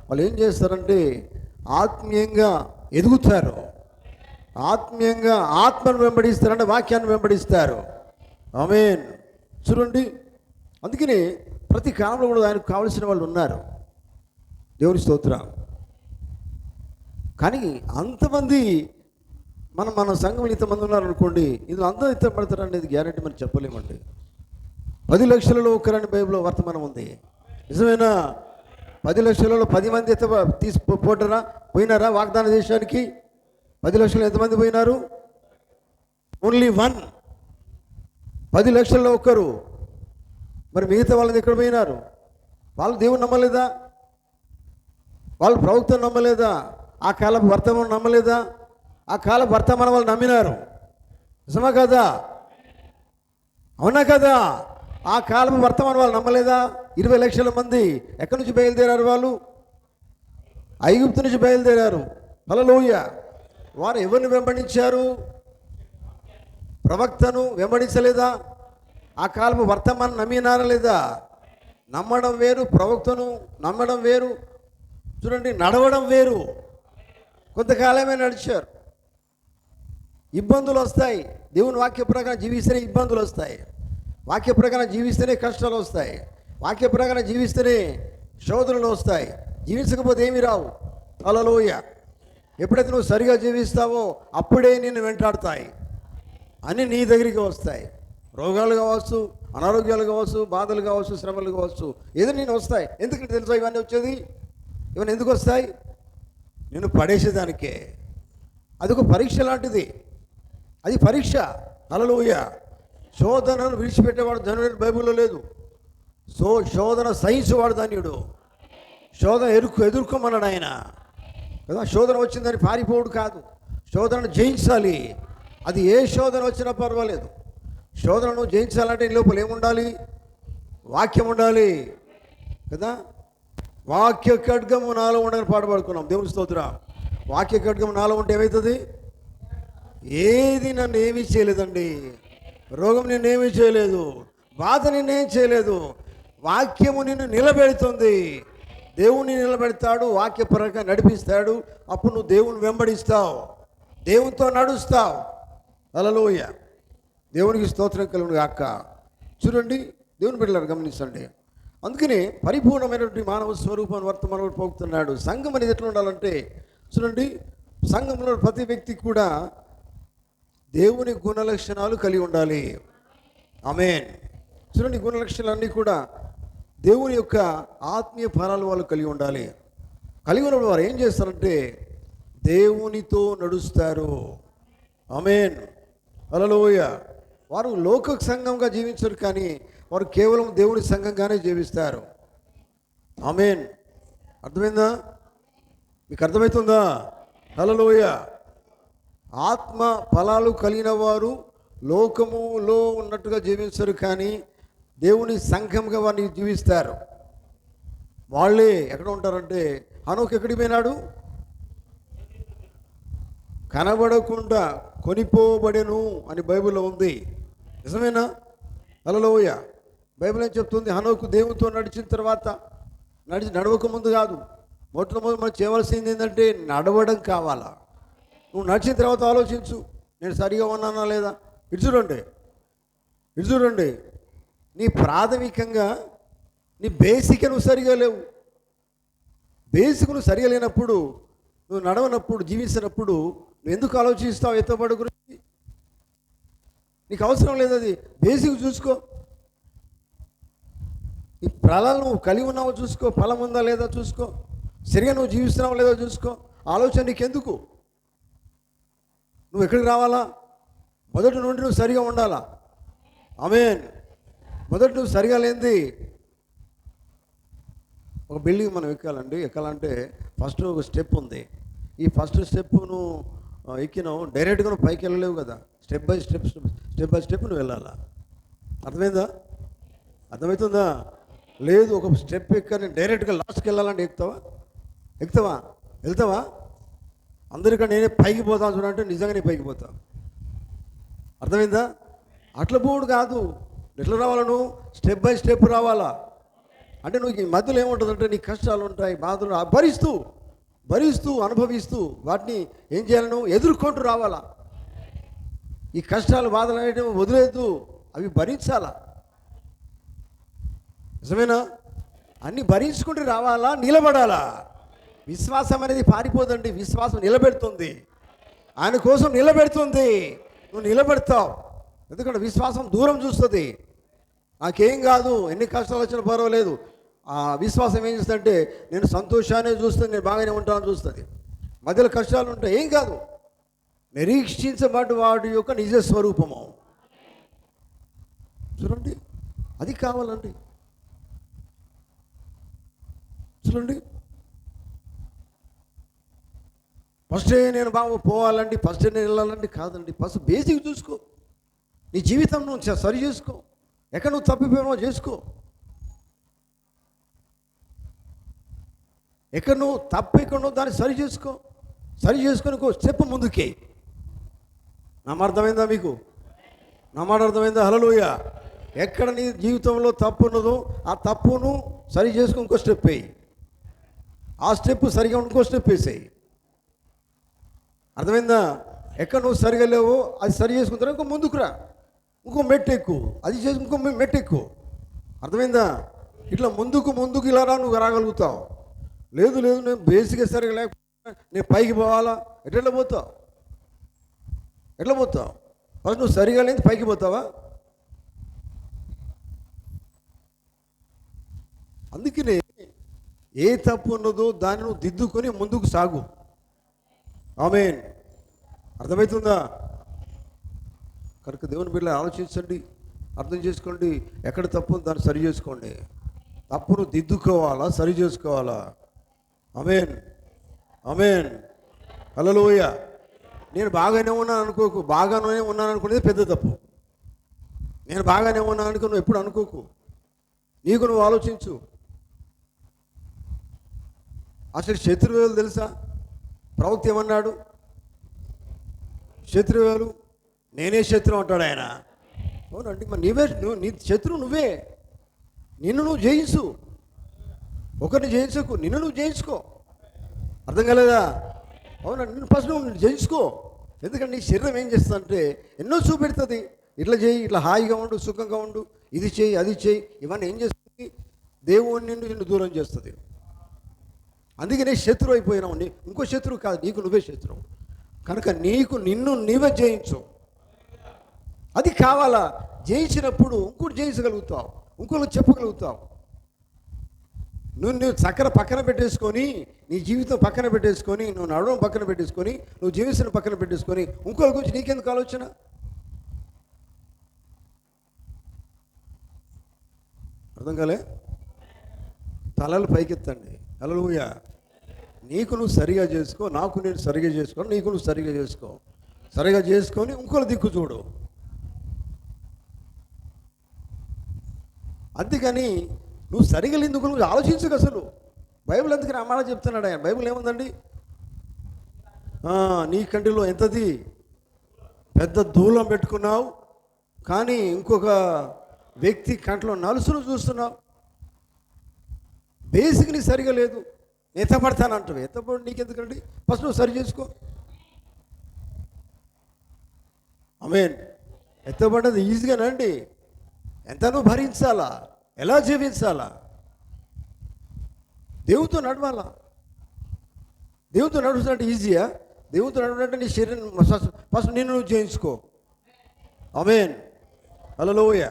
వాళ్ళు ఏం చేస్తారంటే ఆత్మీయంగా ఎదుగుతారు. ఆత్మీయంగా ఆత్మను వెంబడిస్తారంటే వాక్యాన్ని వెంబడిస్తారు. ఆమేన్. చూడండి, అందుకని ప్రతి కాలంలో కూడా ఆయనకు కావలసిన వాళ్ళు ఉన్నారు. దేవుని స్తోత్రం. కానీ అంతమంది మన సంఘంలో ఇంతమంది ఉన్నారనుకోండి, ఇందులో అందరూ ఇష్టపడతారు అనేది గ్యారెంటీ మనం చెప్పలేమండి. 10 లక్షలలో ఒకరని బైబిల్లో వర్తమానం ఉంది. నిజమేనా? 10 లక్షలలో 10 మంది పోయినారా వాగ్దాన దేశానికి? 10 లక్షలు ఎంతమంది పోయినారు? ఓన్లీ 1. 10 లక్షల్లో ఒక్కరు. మరి మిగతా వాళ్ళని ఎక్కడ పోయినారు? వాళ్ళు దేవుని నమ్మలేదా? వాళ్ళు ప్రవక్తను నమ్మలేదా? ఆ కాలపు వర్తమానం నమ్మలేదా? ఆ కాలపు వర్తమానం వాళ్ళు నమ్మినారు. నిజమా కదా? అవునా కదా? ఆ కాలపు వర్తమానం వాళ్ళు నమ్మలేదా? 20 లక్షల మంది ఎక్కడి నుంచి బయలుదేరారు? వాళ్ళు ఐగుప్తు నుంచి బయలుదేరారు. హల్లెలూయా. వారు ఎవరిని వెంబడించారు? ప్రవక్తను వెంబడించలేదా? ఆ కాలపు వర్తమానం నమ్మినారా లేదా? నమ్మడం వేరు, ప్రవక్తను నమ్మడం వేరు. చూడండి, నడవడం వేరు. కొంతకాలమే నడిచారు. ఇబ్బందులు వస్తాయి. దేవుని వాక్య ప్రకారం జీవిస్తేనే ఇబ్బందులు వస్తాయి. వాక్య ప్రకారం జీవిస్తేనే కష్టాలు వస్తాయి. వాక్య ప్రకారం జీవిస్తేనే శోధనలు వస్తాయి. జీవించకపోతే ఏమి రావు. హల్లెలూయా. ఎప్పుడైతే నువ్వు సరిగా జీవిస్తావో అప్పుడే నిన్ను వెంటాడుతాయి. అన్నీ నీ దగ్గరికి వస్తాయి. రోగాలు కావచ్చు, అనారోగ్యాలు కావచ్చు, బాధలు కావచ్చు, శ్రమలు కావచ్చు, ఏదో నేను వస్తాయి. ఎందుకంటే తెలుసా ఇవన్నీ వచ్చేది? ఇవన్నీ ఎందుకు వస్తాయి? నేను పడేసేదానికే. అదొక పరీక్ష లాంటిది. అది పరీక్ష. హల్లెలూయా. శోధనను విడిచిపెట్టేవాడు ధన్యుడు బైబిల్లో లేదు. శోధన సహించేవాడు ధన్యుడు. శోధన ఎదుర్కోమన్నాడు ఆయన కదా. శోధన వచ్చిందని పారిపోవుడు కాదు, శోధనను జయించాలి. అది ఏ శోధన వచ్చినా పర్వాలేదు. శోధనను జయించాలంటే ఈ లోపల ఏముండాలి? వాక్యం ఉండాలి కదా. వాక్య ఖడ్గము నాలో ఉండని పాడుకున్నాం. దేవుని స్తోత్రం. వాక్య ఖడ్గము నాలో ఉంటే ఏమవుతుంది? ఏది నన్ను ఏమీ చేయలేదండి. రోగం నిన్నేమీ చేయలేదు, బాధ నిన్నేం చేయలేదు. వాక్యము నిన్ను నిలబెడుతుంది. దేవుని నిలబెడతాడు, వాక్యపరంగా నడిపిస్తాడు. అప్పుడు నువ్వు దేవుని వెంబడిస్తావు, దేవునితో నడుస్తావు. హల్లెలూయా. దేవునికి స్తోత్రం కలుగును గాక. చూడండి దేవుని బిడ్డలారా, గమనించండి. అందుకనే పరిపూర్ణమైనటువంటి మానవ స్వరూపాన్ని వర్తమానం పోగుతున్నాడు. సంఘం అనేది ఎట్లా ఉండాలంటే చూడండి, సంఘంలో ప్రతి వ్యక్తి కూడా దేవుని గుణలక్షణాలు కలిగి ఉండాలి. ఆమేన్. చూడండి, గుణలక్షణాలన్నీ కూడా దేవుని యొక్క ఆత్మీయ ఫలాలు వాళ్ళు కలిగి ఉండాలి. కలిగి ఉన్నప్పుడు వారు ఏం చేస్తారంటే దేవునితో నడుస్తారు. ఆమేన్. హల్లెలూయా. వారు లోక సంఘంగా జీవించరు, కానీ వారు కేవలం దేవుని సంఘంగానే జీవిస్తారు. ఆమేన్. అర్థమైందా? మీకు అర్థమవుతుందా? హల్లెలూయా. ఆత్మ ఫలాలు కలిగిన వారు లోకములో ఉన్నట్టుగా జీవించరు, కానీ దేవుని సంఘంగా వారిని జీవిస్తారు. వాళ్ళే ఎక్కడ ఉంటారంటే, హనోకు ఎక్కడికి పోయినాడు? కనబడకుండా కొనిపోబడెను అని బైబిల్లో ఉంది. నిజమేనా? హల్లెలూయా. బైబిల్ ఏం చెప్తుంది? హనోకు దేవునితో నడిచిన తర్వాత, నడవక ముందు కాదు, మొట్టమొదటి మనం చేయవలసింది ఏంటంటే నడవడం కావాలా. నువ్వు నడిచిన తర్వాత ఆలోచించు, నేను సరిగా ఉన్నానా లేదా. ఇటు చూడండి, నీ ప్రాథమికంగా నీ బేసిక్ నువ్వు సరిగా లేవు. బేసిక్ నువ్వు సరిగా లేనప్పుడు, నువ్వు నడవనప్పుడు, జీవించినప్పుడు నువ్వు ఎందుకు ఆలోచిస్తావు ఎత్తబడి గురించి? నీకు అవసరం లేదు. అది బేసిక్ చూసుకో. ఈ ఫలాలు నువ్వు కలిగి ఉన్నావో చూసుకో, ఫలం ఉందా లేదా చూసుకో, సరిగా నువ్వు జీవిస్తున్నావో లేదో చూసుకో. ఆలోచన నీకెందుకు? నువ్వు ఎక్కడికి రావాలా? మొదటి నుండి నువ్వు సరిగా ఉండాలా. ఆమేన్. మొదటి నువ్వు సరిగా లేనిది, ఒక బిల్డింగ్ మనం ఎక్కాలంటే ఫస్ట్ ఒక స్టెప్ ఉంది. ఈ ఫస్ట్ స్టెప్ నువ్వు ఎక్కినావు, డైరెక్ట్గా నువ్వు పైకి వెళ్ళలేవు కదా. స్టెప్ బై స్టెప్ నువ్వు వెళ్ళాలా. అర్థమవుతుందా? లేదు, ఒక స్టెప్ ఎక్కని డైరెక్ట్గా లాస్ట్కి వెళ్ళాలంటే వెళ్తావా? అందరికన్నా నేనే పైకి పోతాను చూడంటే నిజంగా నీ పైకి పోతావు. అర్థమైందా? అట్లా పోవుడు కాదు. ఎట్లా రావాలా? నువ్వు స్టెప్ బై స్టెప్ రావాలా. అంటే నువ్వు ఈ మధ్యలో ఏముంటుందంటే నీ కష్టాలు ఉంటాయి, బాధలు భరిస్తూ అనుభవిస్తూ వాటిని ఏం చేయాలి? నువ్వు ఎదుర్కొంటూ రావాలా. ఈ కష్టాలు బాధలు అనేవి వదిలేదు, అవి భరించాలా. నిజమేనా? అన్నీ భరించుకుంటూ రావాలా, నిలబడాలా. విశ్వాసం అనేది పారిపోదండి, విశ్వాసం నిలబెడుతుంది. ఆయన కోసం నిలబెడుతుంది. నువ్వు నిలబెడతావు. ఎందుకంటే విశ్వాసం దూరం చూస్తుంది. నాకేం కాదు, ఎన్ని కష్టాలు వచ్చినా పర్వాలేదు. ఆ విశ్వాసం ఏం చేస్తుందంటే నేను సంతోషాన్ని చూస్తుంది, నేను బాగానే ఉంటానని చూస్తుంది. మధ్యలో కష్టాలు ఉంటాయి, ఏం కాదు. నిరీక్షించబడ్డ వాడి యొక్క నిజ స్వరూపము చూడండి, అది కావాలండి. చూడండి, ఫస్టే నేను బాగా పోవాలండి, ఫస్టే నేను వెళ్ళాలండి కాదండి. ఫస్ట్ బేసిక్ చూసుకో. నీ జీవితం నువ్వు సరి చేసుకో. ఎక్కడ నువ్వు తప్పిపోయావో చేసుకో. ఎక్కడ నువ్వు తప్పెక్కడో దాన్ని సరి చేసుకొని స్టెప్ ముందుకే. నా మాట అర్థమైందా మీకు? నా మాట అర్థమైందా? హల్లెలూయా. ఎక్కడ నీ జీవితంలో తప్పు ఉన్నదో ఆ తప్పును సరి చేసుకుని ఇంకో స్టెప్ వేయి. ఆ స్టెప్ సరిగా ఇంకో స్టెప్ వేసేయి. అర్థమైందా? ఎక్కడ నువ్వు సరిగా లేవో అది సరి చేసుకున్న తర్వాత ఇంకో ముందుకు రా, ఇంకో మెట్టు ఎక్కు, అది చేసి ఇంకో మెట్టు ఎక్కు. అర్థమైందా? ఇట్లా ముందుకు ఇలా రా, నువ్వు రాగలుగుతావు. లేదు నేను బేసిక్గా సరిగా లేకపోతే నేను పైకి పోవాలా. ఎట్లా పోతావు? ఫస్ట్ నువ్వు సరిగా లేదు పైకి పోతావా? అందుకనే ఏ తప్పు ఉన్నదో దాన్ని నువ్వు దిద్దుకొని ముందుకు సాగు. ఆమేన్. అర్థమవుతుందా? కనుక దేవుని బిడ్డలు ఆలోచించండి. అర్థం చేసుకోండి. ఎక్కడ తప్పు దాన్ని సరి చేసుకోండి. తప్పును దిద్దుకోవాలా, సరి చేసుకోవాలా. ఆమేన్, ఆమేన్, హల్లెలూయా. నేను బాగానే ఉన్నాను అనుకోకు. బాగానే ఉన్నాను అనుకునేది పెద్ద తప్పు. నేను బాగానే ఉన్నాను అనుకో నువ్వు ఎప్పుడు అనుకోకు. నీకు నువ్వు ఆలోచించు. అసలు శత్రువులు తెలుసా? ప్రవక్త ఏమన్నాడు? శత్రువులు నేనే శత్రువు అంటాడు ఆయన. అవునండి, మరి నీ శత్రువు నువ్వే. నిన్ను నువ్వు జయించు. ఒకరిని జయించకు, నిన్ను నువ్వు జయించుకో. అర్థం కాలేదా? అవునండి, నేను ఫస్ట్ నువ్వు జయించుకో. ఎందుకంటే నీ శరీరం ఏం చేస్తుందంటే ఎన్నో చూపెడుతుంది. ఇట్లా చేయి, ఇట్లా హాయిగా ఉండు, సుఖంగా ఉండు, ఇది చేయి, అది చేయి. ఇవన్నీ ఏం చేస్తుంది? దేవుని నిన్ను దూరం చేస్తుంది. అందుకనే శత్రువు అయిపోయినావు. ఇంకో శత్రువు కాదు, నీకు నువ్వే శత్రువు. కనుక నిన్ను నీవే జయించు. అది కావాలా? జయించినప్పుడు ఇంకోటి జయించగలుగుతావు, ఇంకోటి చెప్పగలుగుతావు. నువ్వు చక్కెర పక్కన పెట్టేసుకొని, నీ జీవితం పక్కన పెట్టేసుకొని, నువ్వు నడవడం పక్కన పెట్టేసుకొని, నువ్వు జీవితం పక్కన పెట్టేసుకొని ఇంకోటి గురించి నీకెందుకు ఆలోచన? అర్థం కాలే? తలలు పైకెత్తండి. హల్లెలూయా. నీకు నువ్వు సరిగా చేసుకో, నాకు నేను సరిగా చేసుకో, నీకు నువ్వు సరిగా చేసుకో. సరిగా చేసుకొని ఇంకోటి దిక్కు చూడు. అందుకని నువ్వు సరిగా ఎందుకు నువ్వు ఆలోచించకు. అసలు బైబిల్ ఎందుకని అమ్మాడ చెప్తున్నాడు ఆయన. బైబిల్ ఏముందండి? నీ కంటిలో ఎంతది పెద్ద దూలం పెట్టుకున్నావు, కానీ ఇంకొక వ్యక్తి కంట్లో నలుసును చూస్తున్నావు. బేసిక్ నీ సరిగా లేదు. ఎత్తపడతానంటావు. ఎత్తపడి నీకెందుకండి? ఫస్ట్ నువ్వు సరి చేసుకో. ఆమేన్. ఎత్తపడ్డది ఈజీగానండి. ఎంత నువ్వు భరించాలా, ఎలా జీవించాలా, దేవునితో నడవాలా. దేవునితో నడుస్తున్నట్టు ఈజీయా? దేవునితో నడవాలంటే నీ శరీరం ఫస్ట్ నిన్ను నువ్వు జయించుకో. ఆమేన్, హల్లెలూయా.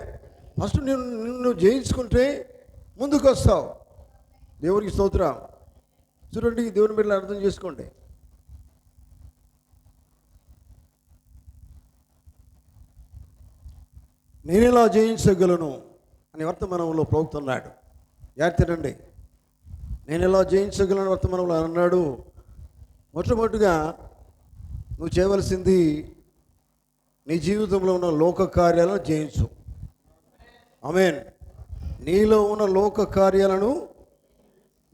ఫస్ట్ నిన్ను జయించుకుంటే ముందుకు వస్తావు. దేవునికి స్తోత్రం. చూడండి, దేవుని బిడ్డలు అర్థం చేసుకోండి. నేను ఎలా జయించగలను అని వర్తమానంలో ప్రవక్తున్నాడు. జాగ్రత్తనండి. నేను ఎలా జయించగలను వర్తమానంలో అన్నాడు. మొట్టమొదటిగా నువ్వు చేయవలసింది నీ జీవితంలో ఉన్న లోక కార్యాలను జయించు. ఆమేన్. నీలో ఉన్న లోక కార్యాలను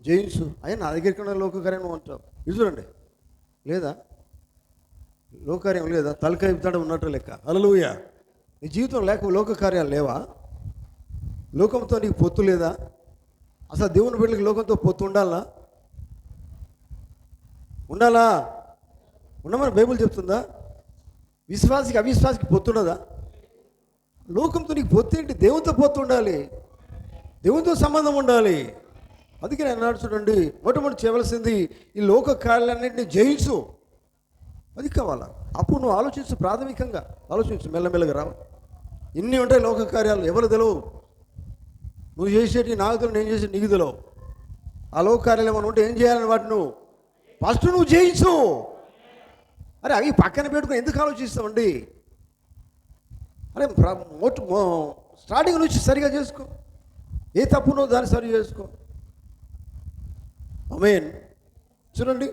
జయించు. అయ్యా నా దగ్గరికి ఉన్న లోక కార్యం అంటావు. ఇది చూడండి, లేదా లోకకార్యం లేదా? తలకాయ ఇబ్తాడు ఉన్నట్టు లెక్క. హల్లెలూయా. నీ జీవితం లేక లోక కార్యాలు లేవా? లోకంతో నీకు పొత్తు లేదా? అసలు దేవుని బిడ్డలకి లోకంతో పొత్తు ఉండాలా? ఉండాలా? ఉండమని బైబిల్ చెప్తుందా? విశ్వాసికి అవిశ్వాసికి పొత్తు ఉండదా? లోకంతో నీకు పొత్తు ఏంటి? దేవునితో పొత్తు ఉండాలి, దేవునితో సంబంధం ఉండాలి. అందుకే నేను అన్నాడు చూడండి, మొట్టమొదటి చేయవలసింది ఈ లోక కార్యాలన్నింటినీ జయించు. అది కావాలా? అప్పుడు నువ్వు ఆలోచించు, ప్రాథమికంగా ఆలోచించు. మెల్లమెల్లగా రావు. ఇన్ని ఉంటాయి లోక కార్యాలు, ఎవరు తెలియవు. నువ్వు చేసేటి నాకు తెలియదు, నేను చేసేది నీకు తెలియవు. ఆ లోక కార్యాలు ఏమైనా ఉంటే ఏం చేయాలని వాటి నువ్వు ఫస్ట్ నువ్వు జయించు. అరే అవి పక్కన పెట్టుకుని ఎందుకు ఆలోచిస్తామండి? అరే స్టార్టింగ్ నుంచి సరిగా చేసుకో. ఏ తప్పునో దాన్ని సరి చేసుకో. ఆమేన్. చూడండి,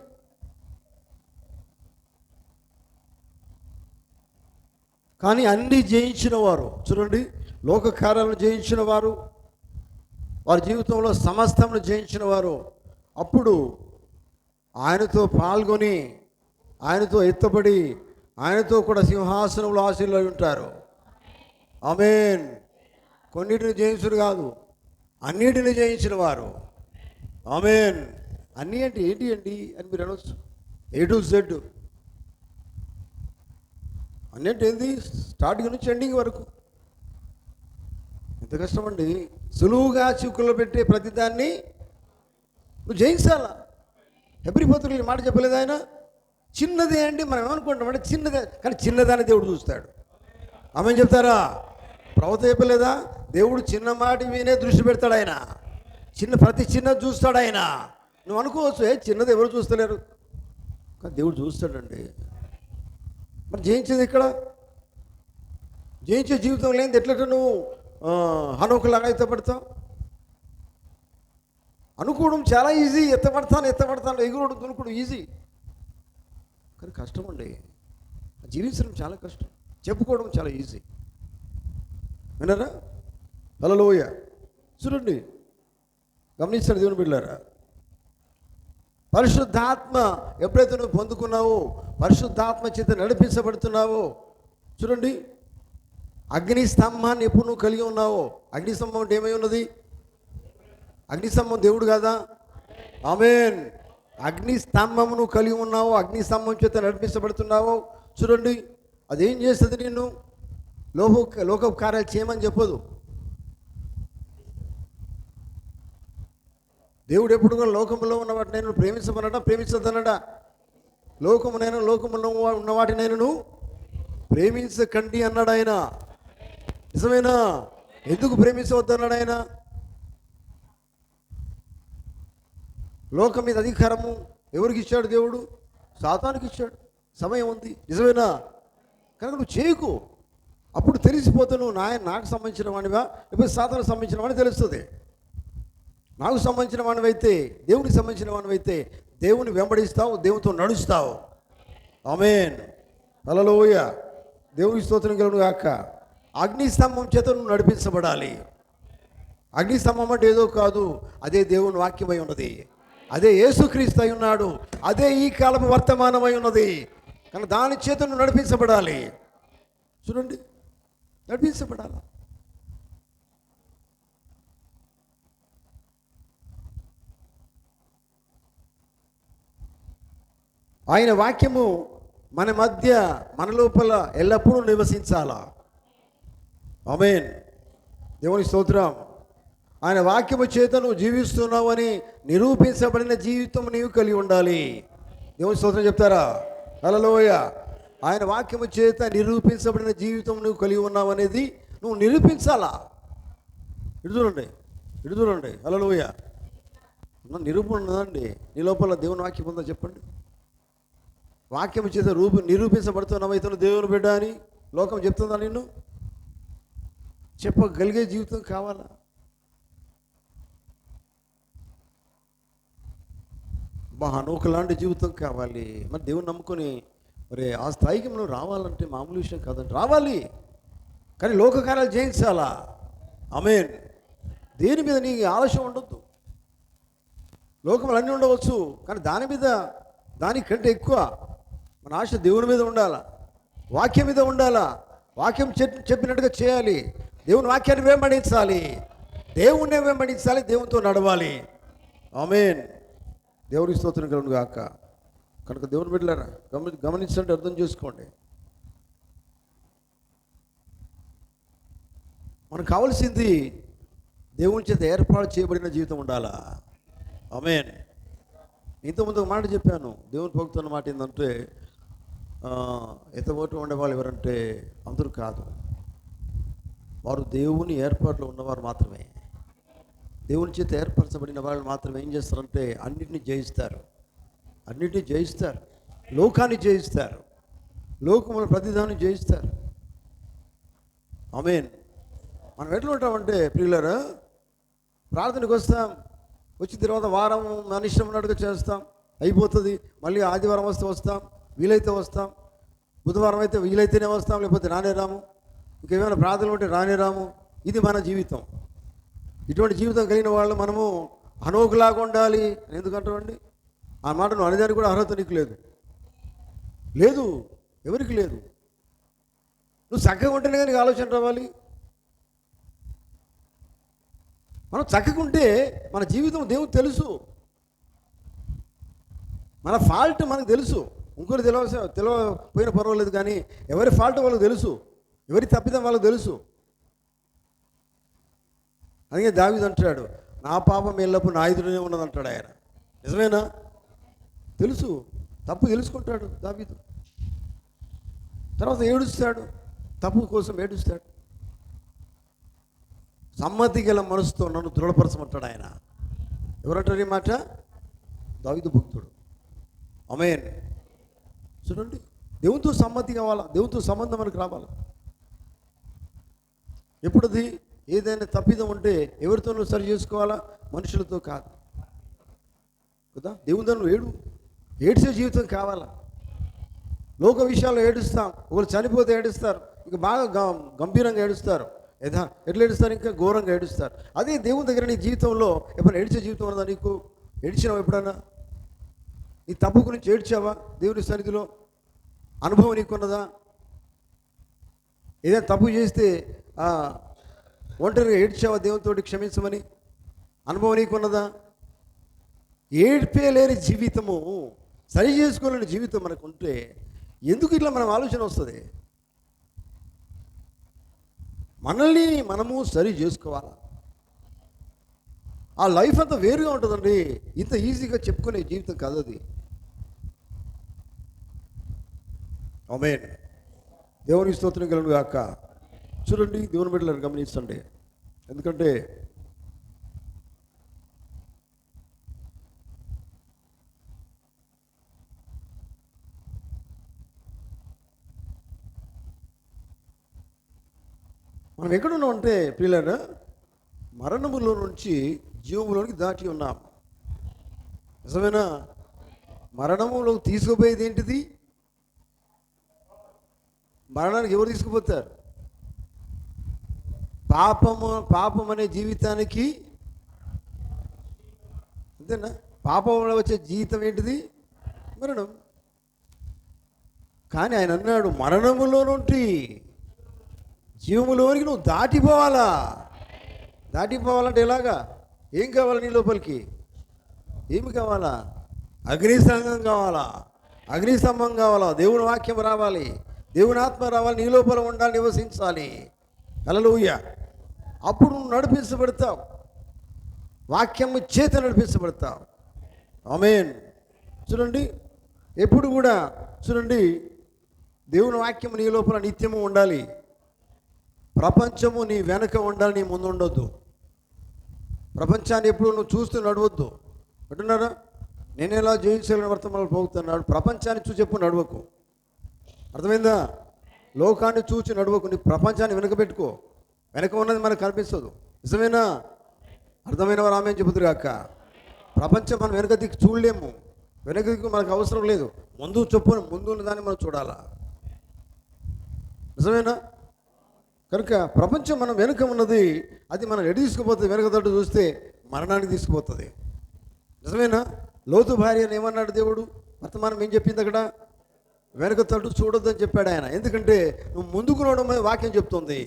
కానీ అన్నీ జయించిన వారు, చూడండి, లోక కార్యాలను జయించిన వారు, వారి జీవితంలో సమస్తమును జయించిన వారు అప్పుడు ఆయనతో పాల్గొని, ఆయనతో ఎత్తబడి, ఆయనతో కూడా సింహాసనంలో ఆశీర్వదించి ఉంటారు. ఆమేన్. కొన్నిటిని జయించుడు కాదు, అన్నిటిని జయించిన వారు. ఆమేన్. అన్నీ అంటే ఏంటి అండి అని మీరు అనవచ్చు. A to Z అన్నింటి ఏంది? స్టార్టింగ్ నుంచి ఎండింగ్ వరకు. ఎంత కష్టం అండి. సులువుగా చిక్కుల్లో పెట్టే ప్రతిదాన్ని నువ్వు జయించాలా. హెబ్రీ పత్రికలో మాట చెప్పలేదు ఆయన? చిన్నదే అండి. మనం ఏమనుకుంటామంటే చిన్నదే, కానీ చిన్నదాన్ని దేవుడు చూస్తాడు. ఆమె చెప్తారా? ప్రవక్త చెప్పలేదా? దేవుడు చిన్న మాట వినే దృష్టి పెడతాడు ఆయన. ప్రతి చిన్నది చూస్తాడు ఆయన. నువ్వు అనుకోవచ్చు, చిన్నది ఎవరు చూస్తలేరు, కానీ దేవుడు చూస్తాడండి. మరి జయించేది ఇక్కడ జయించే జీవితం లేనిది ఎట్లట నువ్వు హనోకులాగా ఎత్తపడతావు? అనుకోవడం చాలా ఈజీ, ఎత్తపడతాను ఎగురుడు దునుకుడు ఈజీ, కానీ కష్టం అండి. జీవించడం చాలా కష్టం, చెప్పుకోవడం చాలా ఈజీ. విన్నారా? హల్లెలూయా. చూడండి, గమనించండి దేవుని బిడ్డలారా. పరిశుద్ధాత్మ ఎప్పుడైతే నువ్వు పొందుకున్నావో, పరిశుద్ధాత్మ చేత నడిపించబడుతున్నావో, చూడండి, అగ్ని స్తంభాన్ని ఎప్పుడు నువ్వు కలిగి ఉన్నావో, అగ్ని స్తంభం అంటే ఏమై ఉన్నది? అగ్ని స్తంభం దేవుడు కదా. ఆమేన్. అగ్ని స్తంభం నువ్వు కలిగి ఉన్నావు, అగ్ని స్తంభం చేత నడిపించబడుతున్నావు. చూడండి, అదేం చేస్తుంది? నిన్ను లోకపు కార్యాలు చేయమని చెప్పదు. దేవుడు ఎప్పుడు కూడా లోకంలో ఉన్న వాటిని నేను ప్రేమించమనడా, ప్రేమించదనడా? లోకములో ఉన్న వాటిని నేను ప్రేమించకండి అన్నాడు ఆయన. నిజమేనా? ఎందుకు ప్రేమించవద్దన్నాడు ఆయన? లోకం మీద అధికారము ఎవరికి ఇచ్చాడు? దేవుడు సాతానుకి ఇచ్చాడు. సమయం ఉంది, నిజమేనా? కనుక నువ్వు చేయకు. అప్పుడు తెలిసిపోతే నువ్వు నాకు సంబంధించిన వాడివా లేకపోతే సాతానుకు సంబంధించిన వాడిని తెలుస్తుంది. నాకు సంబంధించిన వాడివైతే, దేవునికి సంబంధించిన వాడివైతే దేవుని వెంబడిస్తావు, దేవునితో నడుస్తావు. ఆమేన్. హల్లెలూయా. దేవునికి స్తోత్రం కలుగును గాక. అగ్ని స్తంభం చేత నువ్వు నడిపించబడాలి. అగ్ని స్తంభం అంటే ఏదో కాదు, అదే దేవుని వాక్యమై ఉన్నది, అదే యేసుక్రీస్తు అయి ఉన్నాడు, అదే ఈ కాలపు వర్తమానమై ఉన్నది. కానీ దాని చేత నువ్వు నడిపించబడాలి. చూడండి, నడిపించబడాలి. ఆయన వాక్యము మన మధ్య, మన లోపల ఎల్లప్పుడూ నివసించాలా. ఆమేన్. దేవుని స్తోత్రం. ఆయన వాక్యము చేత నువ్వు జీవిస్తున్నావని నిరూపించబడిన జీవితం నీవు కలిగి ఉండాలి. దేవుని స్తోత్రం చెప్తారా? హల్లెలూయా. ఆయన వాక్యము చేత నిరూపించబడిన జీవితం నువ్వు కలిగి ఉన్నావనేది నువ్వు నిరూపించాలా. ఇటు చూడండి. హల్లెలూయా. నిరూపణ ఉన్నదండి నీ లోపల. దేవుని వాక్యం ఉందా చెప్పండి? వాక్యం చేత నిరూపించబడుతున్నావు దేవుని బిడ్డ అని లోకం చెప్తుందా? నిన్ను చెప్పగలిగే జీవితం కావాలా? హనోకు లాంటి జీవితం కావాలి. మరి దేవుని నమ్ముకొని మరి ఆ స్థాయికి మనం రావాలంటే మామూలు విషయం కాదండి. రావాలి, కానీ లోక కార్యాలు జయించాలా. ఆమేన్. దేని మీద నీ ఆలస్యం ఉండొద్దు. లోకములు అన్నీ ఉండవచ్చు, కానీ దానికంటే ఎక్కువ మన ఆశ దేవుని మీద ఉండాలా, వాక్యం మీద ఉండాలా. వాక్యం చెప్పినట్టుగా చేయాలి. దేవుని వాక్యాన్ని వెంబడించాలి, దేవుణ్ణే వెంబడించాలి, దేవునితో నడవాలి. ఆమేన్. దేవునికి స్తోత్రం కలుగును గాక. కనుక దేవుని బిడ్డలారా, గమనించండి, అర్థం చేసుకోండి. మనకు కావాల్సింది దేవుని చేత ఏర్పాటు చేయబడిన జీవితం ఉండాలా. ఆమేన్. ఇంతకుముందు ఒక మాట చెప్పాను. దేవుని భక్తున్న మాట ఏంటంటే, ఎత్తబోటు ఉండేవాళ్ళు ఎవరంటే అందరూ కాదు, వారు దేవుని ఏర్పాట్లో ఉన్నవారు మాత్రమే. దేవుని చేత ఏర్పరచబడిన వాళ్ళు మాత్రమే ఏం చేస్తారంటే అన్నిటినీ జయిస్తారు. లోకాన్ని జయిస్తారు, లోకముల ప్రతిదాన్ని జయిస్తారు. ఆమేన్. మనం ఎట్లా ఉంటామంటే ప్రియులారా, ప్రార్థనకు వస్తాం, వచ్చిన తర్వాత వారం మన ఇష్టం ఉన్నట్టుగా చేస్తాం, అయిపోతుంది. మళ్ళీ ఆదివారం వస్తాం, వీలైతే వస్తాం, బుధవారం అయితే వీలైతేనే వస్తాం, లేకపోతే రానే రాము, ఇంకేమైనా ప్రార్థనలు ఉంటే రానే రాము. ఇది మన జీవితం. ఇటువంటి జీవితం కలిగిన వాళ్ళు మనము హనోకులాగా ఉండాలి అని ఎందుకంటామండి? ఆ మాట నువ్వు అనేదానికి కూడా అర్హత నీకు లేదు, ఎవరికి లేదు. నువ్వు చక్కగా ఉంటేనే కానీ ఆలోచన రావాలి. మనం చక్కగా ఉంటే మన జీవితం దేవునికి తెలుసు, మన ఫాల్ట్ మనకు తెలుసు. ఇంకోటి తెలియకపోయినా పర్వాలేదు, కానీ ఎవరి ఫాల్ట్ వాళ్ళకి తెలుసు, ఎవరి తప్పిదం వాళ్ళకి తెలుసు. అందుకే దావీదు అంటాడు, నా పాపం ఎల్లప్పుడు నా ఎదురునే ఉన్నదంటాడు ఆయన. నిజమేనా? తెలుసు, తప్పు తెలుసుకుంటాడు దావీదు. తర్వాత ఏడుస్తాడు, తప్పు కోసం ఏడుస్తాడు. సమ్మతి గల మనసుతో నన్ను దృఢపరచమంటాడు ఆయన. ఎవరంటారు ఈ మాట? దావీదు భక్తుడు. ఆమేన్. చూడండి, దేవునితో సమ్మతి కావాలా, దేవునితో సంబంధం మనకు రావాలా. ఎప్పుడుది ఏదైనా తప్పిదం ఉంటే ఎవరితోనూ సరి చేసుకోవాలా? మనుషులతో కాదు కదా. దేవుని ఏడ్చే జీవితం కావాలా? లోక విషయాల్లో ఏడుస్తాం, ఒకరు చనిపోతే ఏడుస్తారు, ఇంకా బాగా గంభీరంగా ఏడుస్తారు, ఎట్లా ఏడుస్తారు? ఇంకా ఘోరంగా ఏడుస్తారు. అదే దేవుని దగ్గర నీ జీవితంలో ఎప్పుడైనా ఏడ్చే జీవితం ఉన్నదా? నీకు ఏడ్చినావు ఎప్పుడన్నా? నీ తప్పు గురించి ఏడ్చావా? దేవుని సన్నిధిలో అనుభవం నీకున్నదా? ఏదైనా తప్పు చేస్తే ఒంటరిగా ఏడ్చావా దేవునితోటి క్షమించమని? అనుభవం నీకున్నదా? ఏడ్పేలేని జీవితము, సరి చేసుకోలేని జీవితం మనకు ఉంటే ఎందుకు ఇట్లా మనం ఆలోచన వస్తుంది? మనల్ని మనము సరి చేసుకోవాలా? ఆ లైఫ్ అంతా వేరుగా ఉంటుందండి. ఇంత ఈజీగా చెప్పుకునే జీవితం కాదు అది. ఆమేన్. దేవునికి స్తోత్రం కలుగును గాక. చూడండి, దేవుని బిడ్డలను గమనించండి. ఎందుకంటే మనం ఎక్కడున్నాం అంటే ప్రియులారా, మరణములో నుంచి జీవములోనికి దాటి ఉన్నాం. నిజమేనా? మరణములో తీసుకుపోయేది ఏంటిది? మరణానికి ఎవరు తీసుకుపోతారు? పాపం అనే జీవితానికి, అంతేనా? పాపంలో వచ్చే జీవితం ఏంటిది? మరణం. కానీ ఆయన అన్నాడు, మరణములో నుండి జీవములోనికి నువ్వు దాటిపోవాలా. దాటిపోవాలంటే ఎలాగా? ఏం కావాలి నీ లోపలికి? ఏమి కావాలా? అగ్నిస్తంభం కావాలా? అగ్నిస్తంభం కావాలా? దేవుని వాక్యం రావాలి, దేవుని ఆత్మ రావాలి, నీ లోపల ఉండాలి, నివసించాలి. హల్లెలూయా. అప్పుడు నువ్వు నడిపించబడతావు, వాక్యము చేత నడిపించబడతావు. ఆమేన్. చూడండి, ఎప్పుడు కూడా చూడండి, దేవుని వాక్యము నీ లోపల నిత్యము ఉండాలి. ప్రపంచము నీ వెనక ఉండాలి, నీ ముందు ఉండొద్దు. ప్రపంచాన్ని ఎప్పుడు నువ్వు చూస్తూ నడవద్దు. అంటున్నారా? నేను ఎలా జయించగలను వర్తమానాలు పోతున్నాడు. ప్రపంచాన్ని చూసి ఎప్పుడు నడవకు. అర్థమైందా? లోకాన్ని చూసి నడవకు. నీ ప్రపంచాన్ని వెనకబెట్టుకో. వెనక ఉన్నది మనకు కనిపిస్తుంది. నిజమేనా? అర్థమైన వారు ఆమె చెబుతురు కాక. ప్రపంచం మనం వెనక దిక్కు చూడలేము, వెనక దిక్కు మనకు అవసరం లేదు. ముందు చొప్పున ముందు ఉన్న దాన్ని మనం చూడాలా. నిజమేనా? కనుక ప్రపంచం మనం వెనుక ఉన్నది, అది మనం ఎటు తీసుకుపోతుంది? వెనక తట్టు చూస్తే మరణానికి తీసుకుపోతుంది. నిజమేనా? లోతు భార్యను ఏమన్నాడు దేవుడు? వర్తమానం ఏం చెప్పింది అక్కడ? వెనక తట్టు చూడొద్దని చెప్పాడు ఆయన. ఎందుకంటే నువ్వు ముందుకు నడవమని వాక్యం చెప్తుంది.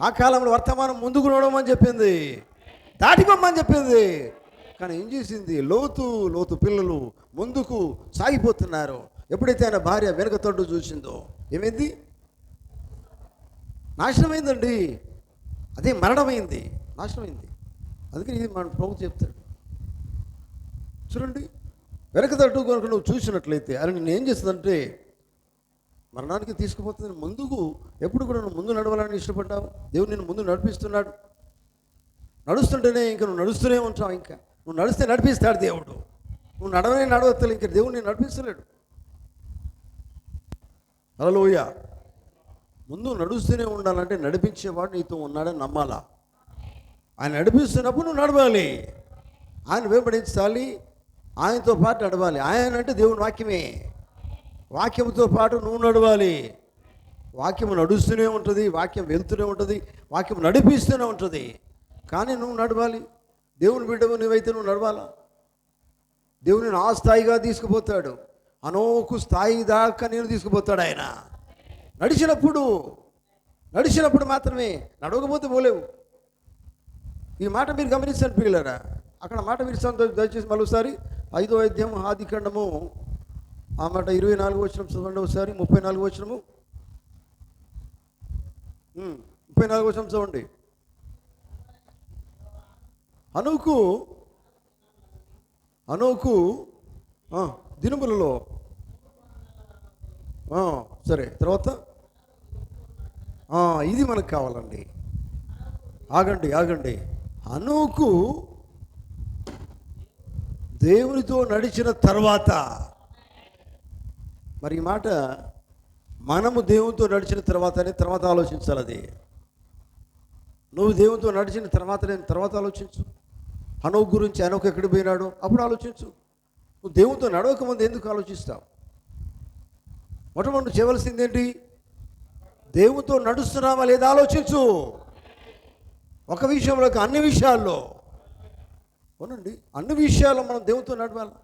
ఆ కాలంలో వర్తమానం ముందుకు నడవమని చెప్పింది, దాటిపోమ్మని చెప్పింది. కానీ ఏం చేసింది? లోతు పిల్లలు ముందుకు సాగిపోతున్నారు. ఎప్పుడైతే ఆయన భార్య వెనక తట్టు చూసిందో ఏమైంది? నాశనమైందండి. అదే మరణమైంది, నాశనమైంది. అందుకని ఇది మన ప్రభు చెప్తాడు. చూడండి, వెనక తట్టు కనుక నువ్వు చూసినట్లయితే అది నేను ఏం చేస్తుందంటే మరణానికి తీసుకుపోతుంది. ముందుకు ఎప్పుడు కూడా నువ్వు ముందు నడవాలని ఇష్టపడ్డావు. దేవుడు నిన్ను ముందు నడిపిస్తున్నాడు. నడుస్తుంటేనే ఇంకా నువ్వు నడుస్తూనే ఉంటావు. ఇంకా నువ్వు నడిస్తే నడిపిస్తాడు దేవుడు. నువ్వు నడవత్తలు ఇంకా దేవుడు నేను నడిపిస్తలేడు. హల్లెలూయా. ముందు నడుస్తూనే ఉండాలంటే నడిపించేవాడు నీతో ఉన్నాడని నమ్మాలా. ఆయన నడిపిస్తున్నప్పుడు నువ్వు నడవాలి, ఆయన వెంబడించాలి, ఆయనతో పాటు నడవాలి. ఆయన అంటే దేవుని వాక్యమే. వాక్యంతో పాటు నువ్వు నడవాలి. వాక్యం నడుస్తూనే ఉంటుంది, వాక్యం వెళ్తూనే ఉంటుంది, వాక్యం నడిపిస్తూనే ఉంటుంది. కానీ నువ్వు నడవాలి. దేవుని బిడ్డవు నువ్వైతే నువ్వు నడవాలా. దేవుని ఆ స్థాయిగా తీసుకుపోతాడు, అనోకు స్థాయి దాకా నేను తీసుకుపోతాడు ఆయన. నడిచినప్పుడు మాత్రమే, నడవకపోతే పోలేవు. ఈ మాట మీరు గమనించండి పిల్లరా. అక్కడ మాట విరిస్తాను దయచేసి మరోసారి 5వ అధ్యాయం ఆదికాండము ఆ మాట 24వ వచనం చదవండి ఒకసారి. 34వ వచనము 34వ వచనం చదవండి. అనోకు దినములలో సరే, తర్వాత ఇది మనకు కావాలండి. ఆగండి. అనోకు దేవునితో నడిచిన తర్వాత, మరి ఈ మాట మనము దేవునితో నడిచిన తర్వాత ఆలోచించాలి. అది నువ్వు దేవునితో నడిచిన తర్వాత ఆలోచించు. హనోకు గురించి, హనోకు ఎక్కడికి పోయినాడు అప్పుడు ఆలోచించు. నువ్వు దేవునితో నడవక ముందు ఎందుకు ఆలోచిస్తావు? మొట్టమొదటి చేయవలసింది ఏంటి? దేవునితో నడుస్తున్నావా లేదా ఆలోచించు. ఒక విషయంలో, అన్ని విషయాల్లో అవునండి, అన్ని విషయాల్లో మనం దేవునితో నడవాలి.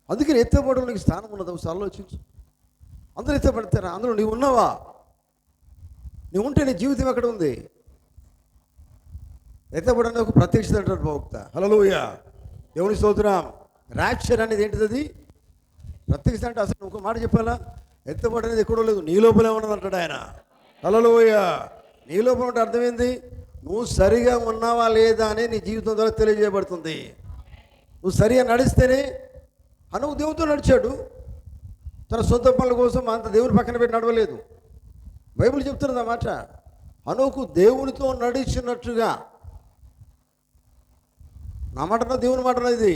అందుకని ఎత్తబడడం నీకు స్థానం ఉన్నది. ఒకసారి ఆలోచించు. అందరూ ఎత్తబడతారా? అందులో నీవు ఉన్నావా? నువ్వు ఉంటే నీ జీవితం ఎక్కడ ఉంది? ఎత్తబడని ఒక ప్రత్యక్షత అంటారు ప్రవక్త. హల్లెలూయా, దేవుని స్తోత్రం. ర్యాప్చర్ అనేది ఏంటిది? అది ప్రత్యక్షత. అంటే అసలు ఇంకో మాట చెప్పాలా? ఎత్తబడనేది ఎక్కడో లేదు, నీ లోపలే ఉన్నది అంటాడు ఆయన. హల్లెలూయా. నీ లోపల ఉంటే అర్థమైంది, నువ్వు సరిగా ఉన్నావా లేదా అని నీ జీవితం ద్వారా తెలియజేయబడుతుంది. నువ్వు సరిగా నడిస్తేనే. హనోకు దేవునితో నడిచాడు. తన సొంత పనుల కోసం అంత దేవుని పక్కన పెట్టి నడవలేదు. బైబిల్ చెప్తున్నది ఆ మాట. హనోకు దేవునితో నడిచినట్టుగా. నా మాటనా దేవుని మాటనా? ఇది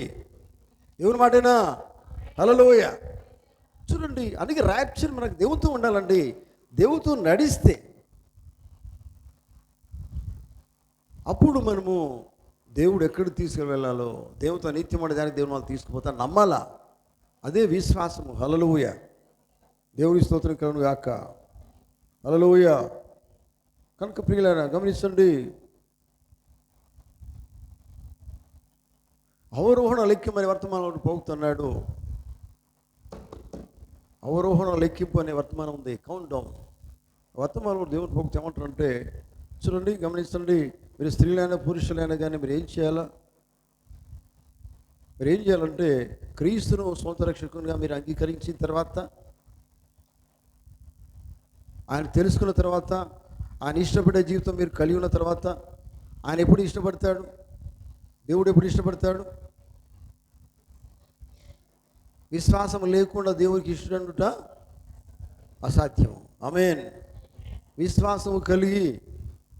దేవుని మాటేనా? హల్లెలూయా. చూడండి, అందుకే ర్యాప్చర్ మనకు దేవునితో ఉండాలండి. దేవునితో నడిస్తే అప్పుడు మనము దేవుడు ఎక్కడికి తీసుకువెళ్ళాలో, దేవునితో నిత్యం అనే దానికి దేవుని వాళ్ళు తీసుకుపోతా నమ్మాలా. అదే విశ్వాసము. హల్లెలూయా, దేవుని స్తోత్రం కలుగును గాక. హల్లెలూయా. కనుక ప్రియులారా గమనించండి, అవరోహణ లెక్కింపు అనే వర్తమానం పోగుతున్నాడు. అవరోహణ లెక్కింపు అనే వర్తమానం ఉంది, కౌంట్ డౌన్ వర్తమానం. దేవుని పోగుతూ ఏమంటారంటే, చూడండి గమనించండి, మీరు స్త్రీలైనా పురుషులైనా కానీ మీరు ఏం చేయాలా? మీరు ఏం చేయాలంటే, క్రీస్తును సొంత రక్షకునిగా మీరు అంగీకరించిన తర్వాత, ఆయన తెలుసుకున్న తర్వాత, ఆయన ఇష్టపడే జీవితం మీరు కలిగి ఉన్న తర్వాత, ఆయన ఎప్పుడు ఇష్టపడతాడు? దేవుడు ఎప్పుడు ఇష్టపడతాడు? విశ్వాసం లేకుండా దేవుడికి ఇష్టడుట అసాధ్యం. ఆమేన్. విశ్వాసం కలిగి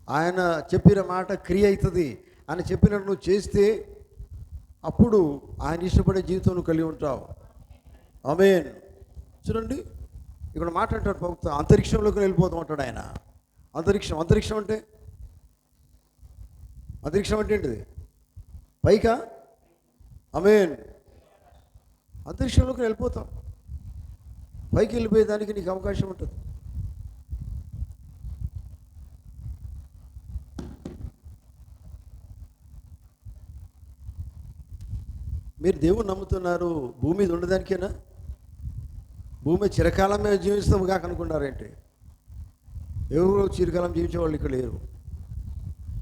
ఆయన చెప్పిన మాట క్రియ అవుతుంది. ఆయన చెప్పినట్టు నువ్వు చేస్తే అప్పుడు ఆయన ఇష్టపడే జీవితం నువ్వు కలిగి ఉంటావు. ఆమేన్. చూడండి, ఇక్కడ మాట్లాడతాడు ప్రవక్త, అంతరిక్షంలోకి వెళ్ళిపోతూ ఉంటాడు ఆయన. అంతరిక్షం అంటే ఏంటిది? పైకా? ఆమేన్. అంతరిక్షంలోకి వెళ్ళిపోతాం. పైకి వెళ్ళిపోయేదానికి నీకు అవకాశం ఉంటుంది. మీరు దేవుని నమ్ముతున్నారు, భూమి మీద ఉండడానికేనా? భూమి చిరకాలం మీద జీవిస్తాము కాక అనుకున్నారేంటి? ఎవరు చిరకాలం జీవించేవాళ్ళు ఇక్కడ లేరు,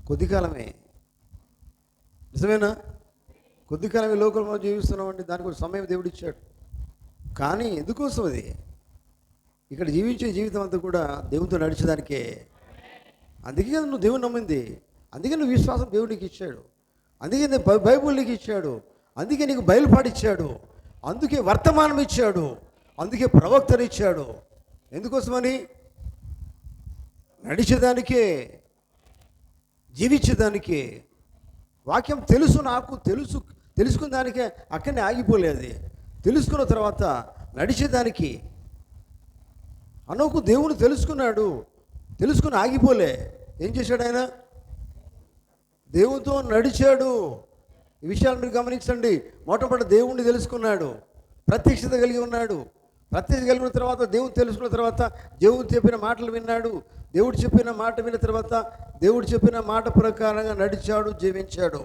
కొద్ది కాలమే. నిజమేనా? కొద్ది కాలమే లోకంలో జీవిస్తున్నామండి. దానికి ఒక సమయం దేవుడు ఇచ్చాడు. కానీ ఎందుకోసం అది? ఇక్కడ జీవించే జీవితం అంతా కూడా దేవునితో నడిచేదానికే. అందుకే కదా నువ్వు దేవుని నమ్మింది. అందుకే నువ్వు విశ్వాసం దేవుడు నీకు ఇచ్చాడు. అందుకే బైబుల్ నీకు ఇచ్చాడు. అందుకే నీకు బయలుపాటిచ్చాడు. అందుకే వర్తమానం ఇచ్చాడు. అందుకే ప్రవక్తను ఇచ్చాడు. ఎందుకోసమని? నడిచేదానికే, జీవించేదానికే. వాక్యం తెలుసు, నాకు తెలుసుకున్న దానికే అక్కడనే ఆగిపోలేదు. తెలుసుకున్న తర్వాత నడిచేదానికి. హనోకు దేవుని తెలుసుకున్నాడు, తెలుసుకుని ఆగిపోలే. ఏం చేశాడు ఆయన? దేవునితో నడిచాడు. ఈ విషయాలు మీరు గమనించండి. మొట్టమొదటి దేవుణ్ణి తెలుసుకున్నాడు, ప్రత్యక్షత కలిగి ఉన్నాడు. ప్రత్యక్షత కలిగిన తర్వాత, దేవుని తెలుసుకున్న తర్వాత దేవుడు చెప్పిన మాటలు విన్నాడు. దేవుడు చెప్పిన మాట విన్న తర్వాత దేవుడు చెప్పిన మాట ప్రకారంగా నడిచాడు, జీవించాడు.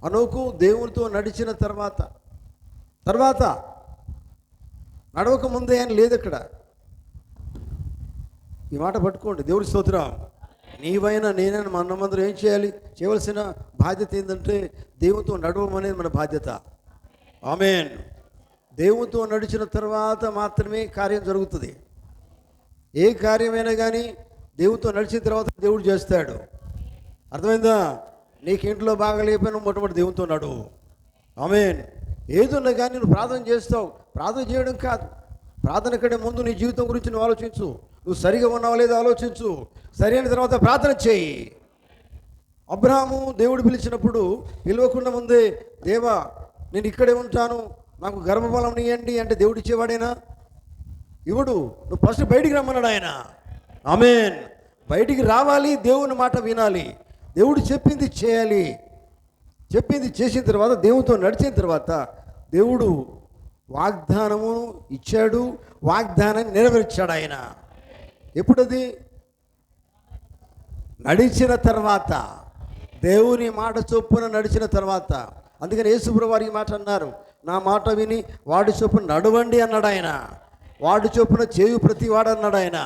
హనోకు దేవునితో నడిచిన తర్వాత నడవక ముందే ఆయన లేదు అక్కడ. ఈ మాట పట్టుకోండి. దేవుడి స్తోత్రం. నీవైనా నేనైనా మనమందరం ఏం చేయాలి? చేయవలసిన బాధ్యత ఏంటంటే దేవునితో నడవడం అనేది మన బాధ్యత. ఆమేన్. దేవునితో నడిచిన తర్వాత మాత్రమే కార్యం జరుగుతుంది. ఏ కార్యమైనా కానీ దేవునితో నడిచిన తర్వాత దేవుడు చేస్తాడు. అర్థమైందా? నీకు ఇంట్లో బాగా లేకపోయినా మొట్టమొదటి దేవునితో నడువు. ఆమేన్. ఏదున్నా కానీ నువ్వు ప్రార్థన చేస్తావు. ప్రార్థన చేయడం కాదు, ప్రార్థన కంటే ముందు నీ జీవితం గురించి నువ్వు ఆలోచించు. నువ్వు సరిగా ఉన్నావా లేదో ఆలోచించు. సరైన తర్వాత ప్రార్థన చేయి. అబ్రహాము దేవుడు పిలిచినప్పుడు పిలవకుండా ముందే, దేవా నేను ఇక్కడే ఉంటాను, నాకు గర్భఫలం ఇవ్వండి అంటే దేవుడు ఇచ్చేవాడేనా? ఇవ్వడు. నువ్వు ఫస్ట్ బయటికి రమ్మన్నాడు ఆయన. ఆమేన్. బయటికి రావాలి, దేవుని మాట వినాలి, దేవుడు చెప్పింది చేయాలి. చెప్పింది చేసిన తర్వాత, దేవునితో నడిచిన తర్వాత దేవుడు వాగ్దానము ఇచ్చాడు, వాగ్దానాన్ని నెరవేర్చాడు ఆయన. ఎప్పుడది? నడిచిన తర్వాత, దేవుని మాట చొప్పున నడిచిన తర్వాత. అందుకని యేసుప్రభువు వారి మాట అన్నారు, నా మాట విని వాడి చొప్పున నడవండి అన్నాడు ఆయన. వాడి చొప్పున చేయు ప్రతి వాడు అన్నాడు ఆయన.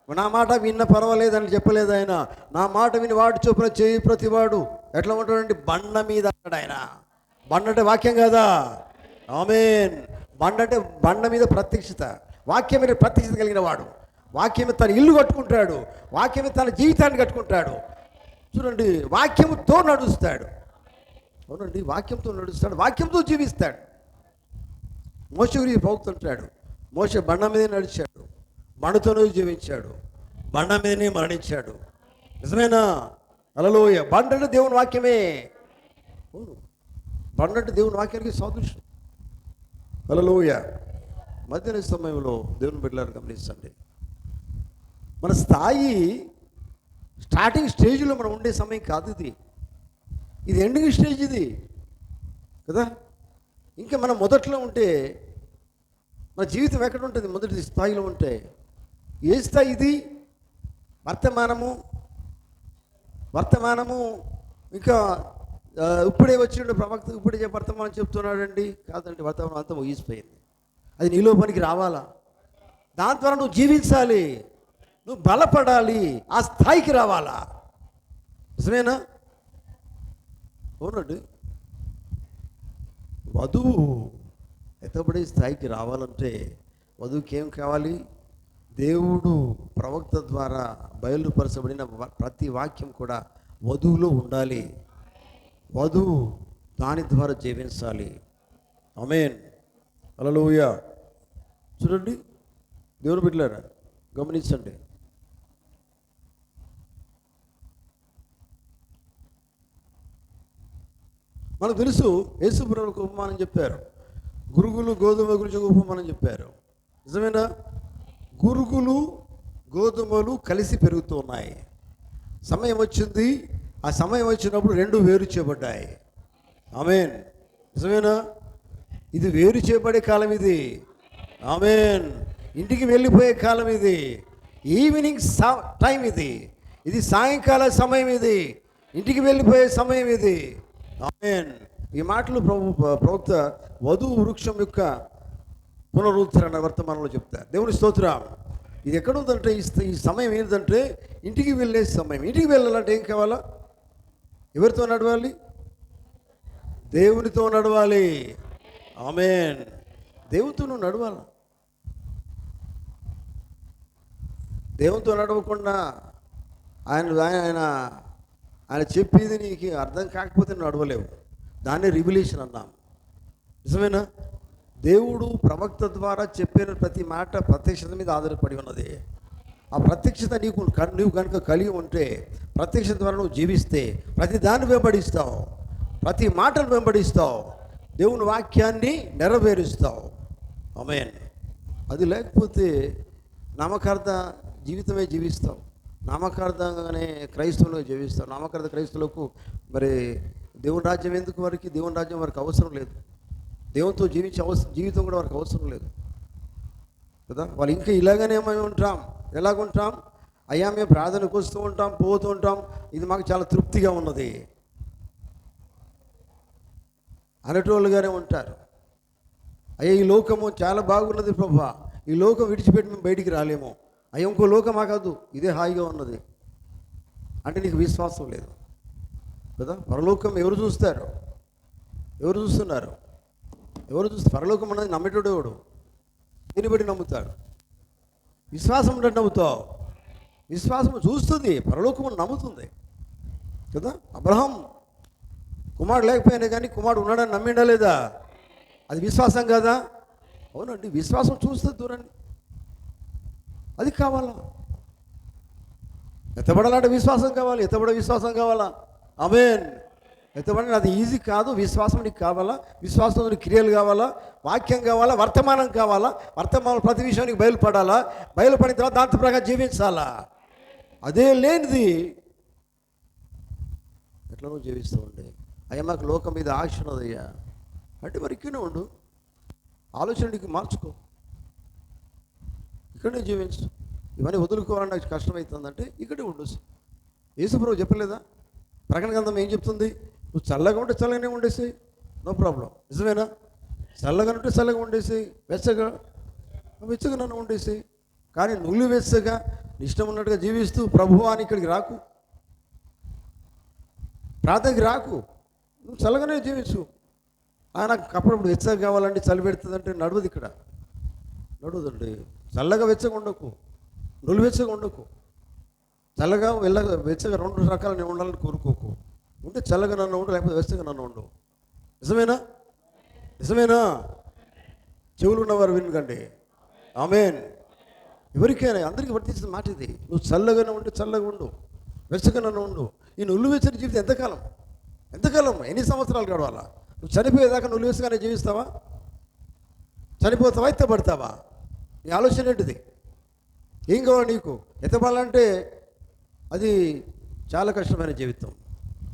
నా మాట విన్న పర్వాలేదని చెప్పలేదు ఆయన. నా మాట విని వాడి చొప్పున చేయు ప్రతివాడు ఎట్లా ఉంటాడండి? బండ మీద అన్నాడు ఆయన. బండ అంటే వాక్యం కదా. ఆమేన్. బండ అంటే బండ మీద ప్రత్యక్షత, వాక్యం మీద ప్రత్యక్షత కలిగిన వాడు. వాక్యం మీద తన ఇల్లు కట్టుకుంటాడు, వాక్యం మీద తన జీవితాన్ని కట్టుకుంటాడు. చూడండి, వాక్యంతో నడుస్తాడు. అవునండి, వాక్యంతో నడుస్తాడు, వాక్యంతో జీవిస్తాడు. మోషే గురించి ప్రవక్తుంటాడు, మోషే బండ మీదే నడిచాడు, బండతోనే జీవించాడు, బండ మీదనే మరణించాడు. నిజమేనా? హల్లెలూయా. బండ అంటే దేవుని వాక్యమే. బండ అంటే దేవుని వాక్యానికి సాదృశ్యం. హల్లెలూయా. మధ్యాహ్న సమయంలో దేవుని బిడ్డలను గమనించండి. మన స్థాయి స్టార్టింగ్ స్టేజ్లో మనం ఉండే సమయం కాదు ఇది. ఇది ఎండింగ్ స్టేజ్ ఇది కదా. ఇంకా మనం మొదట్లో ఉంటే మన జీవితం ఎక్కడ ఉంటుంది? మొదటి స్థాయిలో ఉంటే. ఏ స్థాయి ఇది? వర్తమానము ఇంకా ఇప్పుడే వచ్చిన ప్రవక్త ఇప్పుడే వర్తమానం చెప్తున్నాడండి. కాదండి, వర్తమానం అంతా ముగిసిపోయింది. అది నీలో పనికి రావాలా, దాని ద్వారా నువ్వు జీవించాలి, నువ్వు బలపడాలి, ఆ స్థాయికి రావాలా. నిజమేనా? అవునండి. వధువు ఎత్తబడే స్థాయికి రావాలంటే వధువుకి ఏం కావాలి? దేవుడు ప్రవక్త ద్వారా బయలుపరచబడిన ప్రతి వాక్యం కూడా వధువులో ఉండాలి. వధువు దాని ద్వారా జీవించాలి. ఆమేన్. హల్లెలూయా. చూడండి, దేవుని బిడ్డలారా గమనించండి. మనకు తెలుసు, యేసుప్రభువుకు ఉపమానం చెప్పారు. గురుగులు గోధుమ గురించి ఉపమానం చెప్పారు. నిజమేనా? గురుగులు గోధుమలు కలిసి పెరుగుతూ ఉన్నాయి. సమయం వచ్చింది, ఆ సమయం వచ్చినప్పుడు రెండు వేరు చేయబడ్డాయి. ఆమేన్. నిజమేనా? ఇది వేరు చేయబడే కాలం ఇది. ఆమేన్. ఇంటికి వెళ్ళిపోయే కాలం ఇది. ఈవినింగ్ టైం ఇది. ఇది సాయంకాల సమయం ఇది. ఇంటికి వెళ్ళిపోయే సమయం ఇది. ఆమేన్. ఈ మాటలు ప్రవక్త వధువు వృక్షం యొక్క పునరుద్ధరణ వర్తమానంలో చెప్తారు. దేవుని స్తోత్రం. ఇది ఎక్కడ ఉందంటే ఈ సమయం ఏంటంటే ఇంటికి వెళ్ళే సమయం. ఇంటికి వెళ్ళాలంటే ఏం కావాలా? ఎవరితో నడవాలి? దేవునితో నడవాలి. ఆమేన్. దేవునితో నువ్వు నడవాలి. దేవునితో నడవకుండా ఆయన చెప్పేది నీకు అర్థం కాకపోతే నడవలేవు. దాన్ని రివిలేషన్ అన్నాం. నిజమేనా? దేవుడు ప్రవక్త ద్వారా చెప్పిన ప్రతి మాట ప్రత్యక్షత మీద ఆధారపడి ఉన్నది. ఆ ప్రత్యక్షత నీవు కనుక కలిగి ఉంటే, ప్రత్యక్షత ద్వారా నువ్వు జీవిస్తే ప్రతి దాన్ని వెంబడిస్తావు, ప్రతి మాటను వెంబడిస్తావు, దేవుని వాక్యాన్ని నెరవేరుస్తావు. ఆమేన్. అది లేకపోతే నామకార్థ జీవితమే జీవిస్తావు. నామకార్థంగానే క్రైస్తవులుగా జీవిస్తావు. నామకార్థ క్రైస్తవులకు మరి దేవుని రాజ్యం ఎందుకు? వారికి దేవుని రాజ్యం వారికి అవసరం లేదు. దేవునితో జీవించే జీవితం కూడా వారికి అవసరం లేదు కదా. వాళ్ళు ఇంకా ఇలాగనే ఉంటాం. ఎలాగుంటాం? అయ్యా మేము ప్రార్థనకు వస్తూ ఉంటాం, పోతూ ఉంటాం, ఇది మాకు చాలా తృప్తిగా ఉన్నది అనేటోళ్ళుగానే ఉంటారు. అయ్యా ఈ లోకము చాలా బాగున్నది ప్రభువా, ఈ లోకం విడిచిపెట్టి మేము బయటికి రాలేము. అయ్యా ఇంకో లోకమా కాదు, ఇదే హాయిగా ఉన్నది అంటే నీకు విశ్వాసం లేదు కదా. పరలోకం ఎవరు చూస్తారు? ఎవరు చూస్తున్నారు? ఎవరు చూస్తారు? పరలోకం అన్నది నమ్మేటోడు ఎవడు? దీన్ని బట్టి నమ్ముతాడు. విశ్వాసం అంటే నమ్ముతావు. విశ్వాసం చూస్తుంది, పరలోకం నమ్ముతుంది కదా. అబ్రహాం కుమారుడు లేకపోయినా కానీ కుమారుడు ఉన్నాడని నమ్మిండా లేదా? అది విశ్వాసం కదా. అవునండి, విశ్వాసం చూస్తుంది దూరండి. అది కావాలా? ఎత్తబడాలంటే విశ్వాసం కావాలి. ఎత్తబడే విశ్వాసం కావాలా? ఆమేన్. ఎత్తబడి అది ఈజీ కాదు. విశ్వాసం నీకు కావాలా, విశ్వాసం క్రియలు కావాలా, వాక్యం కావాలా, వర్తమానం కావాలా, వర్తమానం ప్రతి విషయానికి బయలుపడాలా, బయలుపడిన తర్వాత దాంతో ప్రకారం జీవించాలా. అదే లేనిది ఎట్లా నువ్వు జీవిస్తూ ఉండే, అయ్యా మాకు లోకం మీద ఆశ ఉన్నదయ్యా అంటే మరి ఇక్కడనే ఉండు, ఆలోచన నీకు మార్చుకో, ఇక్కడనే జీవించు. ఇవన్నీ వదులుకోవాలని నాకు కష్టమవుతుందంటే ఇక్కడే ఉండు. యేసుప్రభువు చెప్పలేదా? ప్రకటన గ్రంథం ఏం చెప్తుంది? నువ్వు చల్లగా ఉంటే చల్లగానే ఉండేసి, నో ప్రాబ్లం. నిజమేనా? చల్లగా ఉంటే చల్లగా ఉండేసి, వెచ్చగా నన్ను ఉండేసి. కానీ నువ్వు వెచ్చగా ఇష్టం ఉన్నట్టుగా జీవిస్తూ ప్రభువా అని ఇక్కడికి రాకు, ప్రార్థనకి రాకు, నువ్వు చల్లగానే జీవించు. నాకు అప్పుడప్పుడు వెచ్చగా కావాలంటే చలి పెడుతుందంటే నడవదు, ఇక్కడ నడవదండి. చల్లగా వెచ్చగా ఉండకు, నువ్వు వెచ్చగా ఉండకు. చల్లగా వెచ్చగా రెండు రకాలు నేను ఉండాలని కోరుకోకు. ఉంటే చల్లగా నన్ను ఉండు, లేకపోతే వెచ్చగా నన్ను ఉండు. నిజమేనా? నిజమేనా? చెవులు ఉన్నవారు వినకండి. ఆమేన్. ఎవరికైనా అందరికీ వర్తించిన మాట ఇది. నువ్వు చల్లగానే ఉంటే చల్లగా ఉండు, వెచ్చగా నన్ను ఉండు. ఈ నువ్వు వెచ్చని జీవితం ఎంతకాలం? ఎన్ని సంవత్సరాలు గడవాలా? నువ్వు చనిపోయేదాకా నువ్వు వెచ్చగానే జీవిస్తావా? చనిపోతావా, ఎత్తబడతావా? నీ ఆలోచన ఏంటిది? ఏం కావాలి నీకు? ఎత్తబడాలంటే అది చాలా కష్టమైన జీవితం.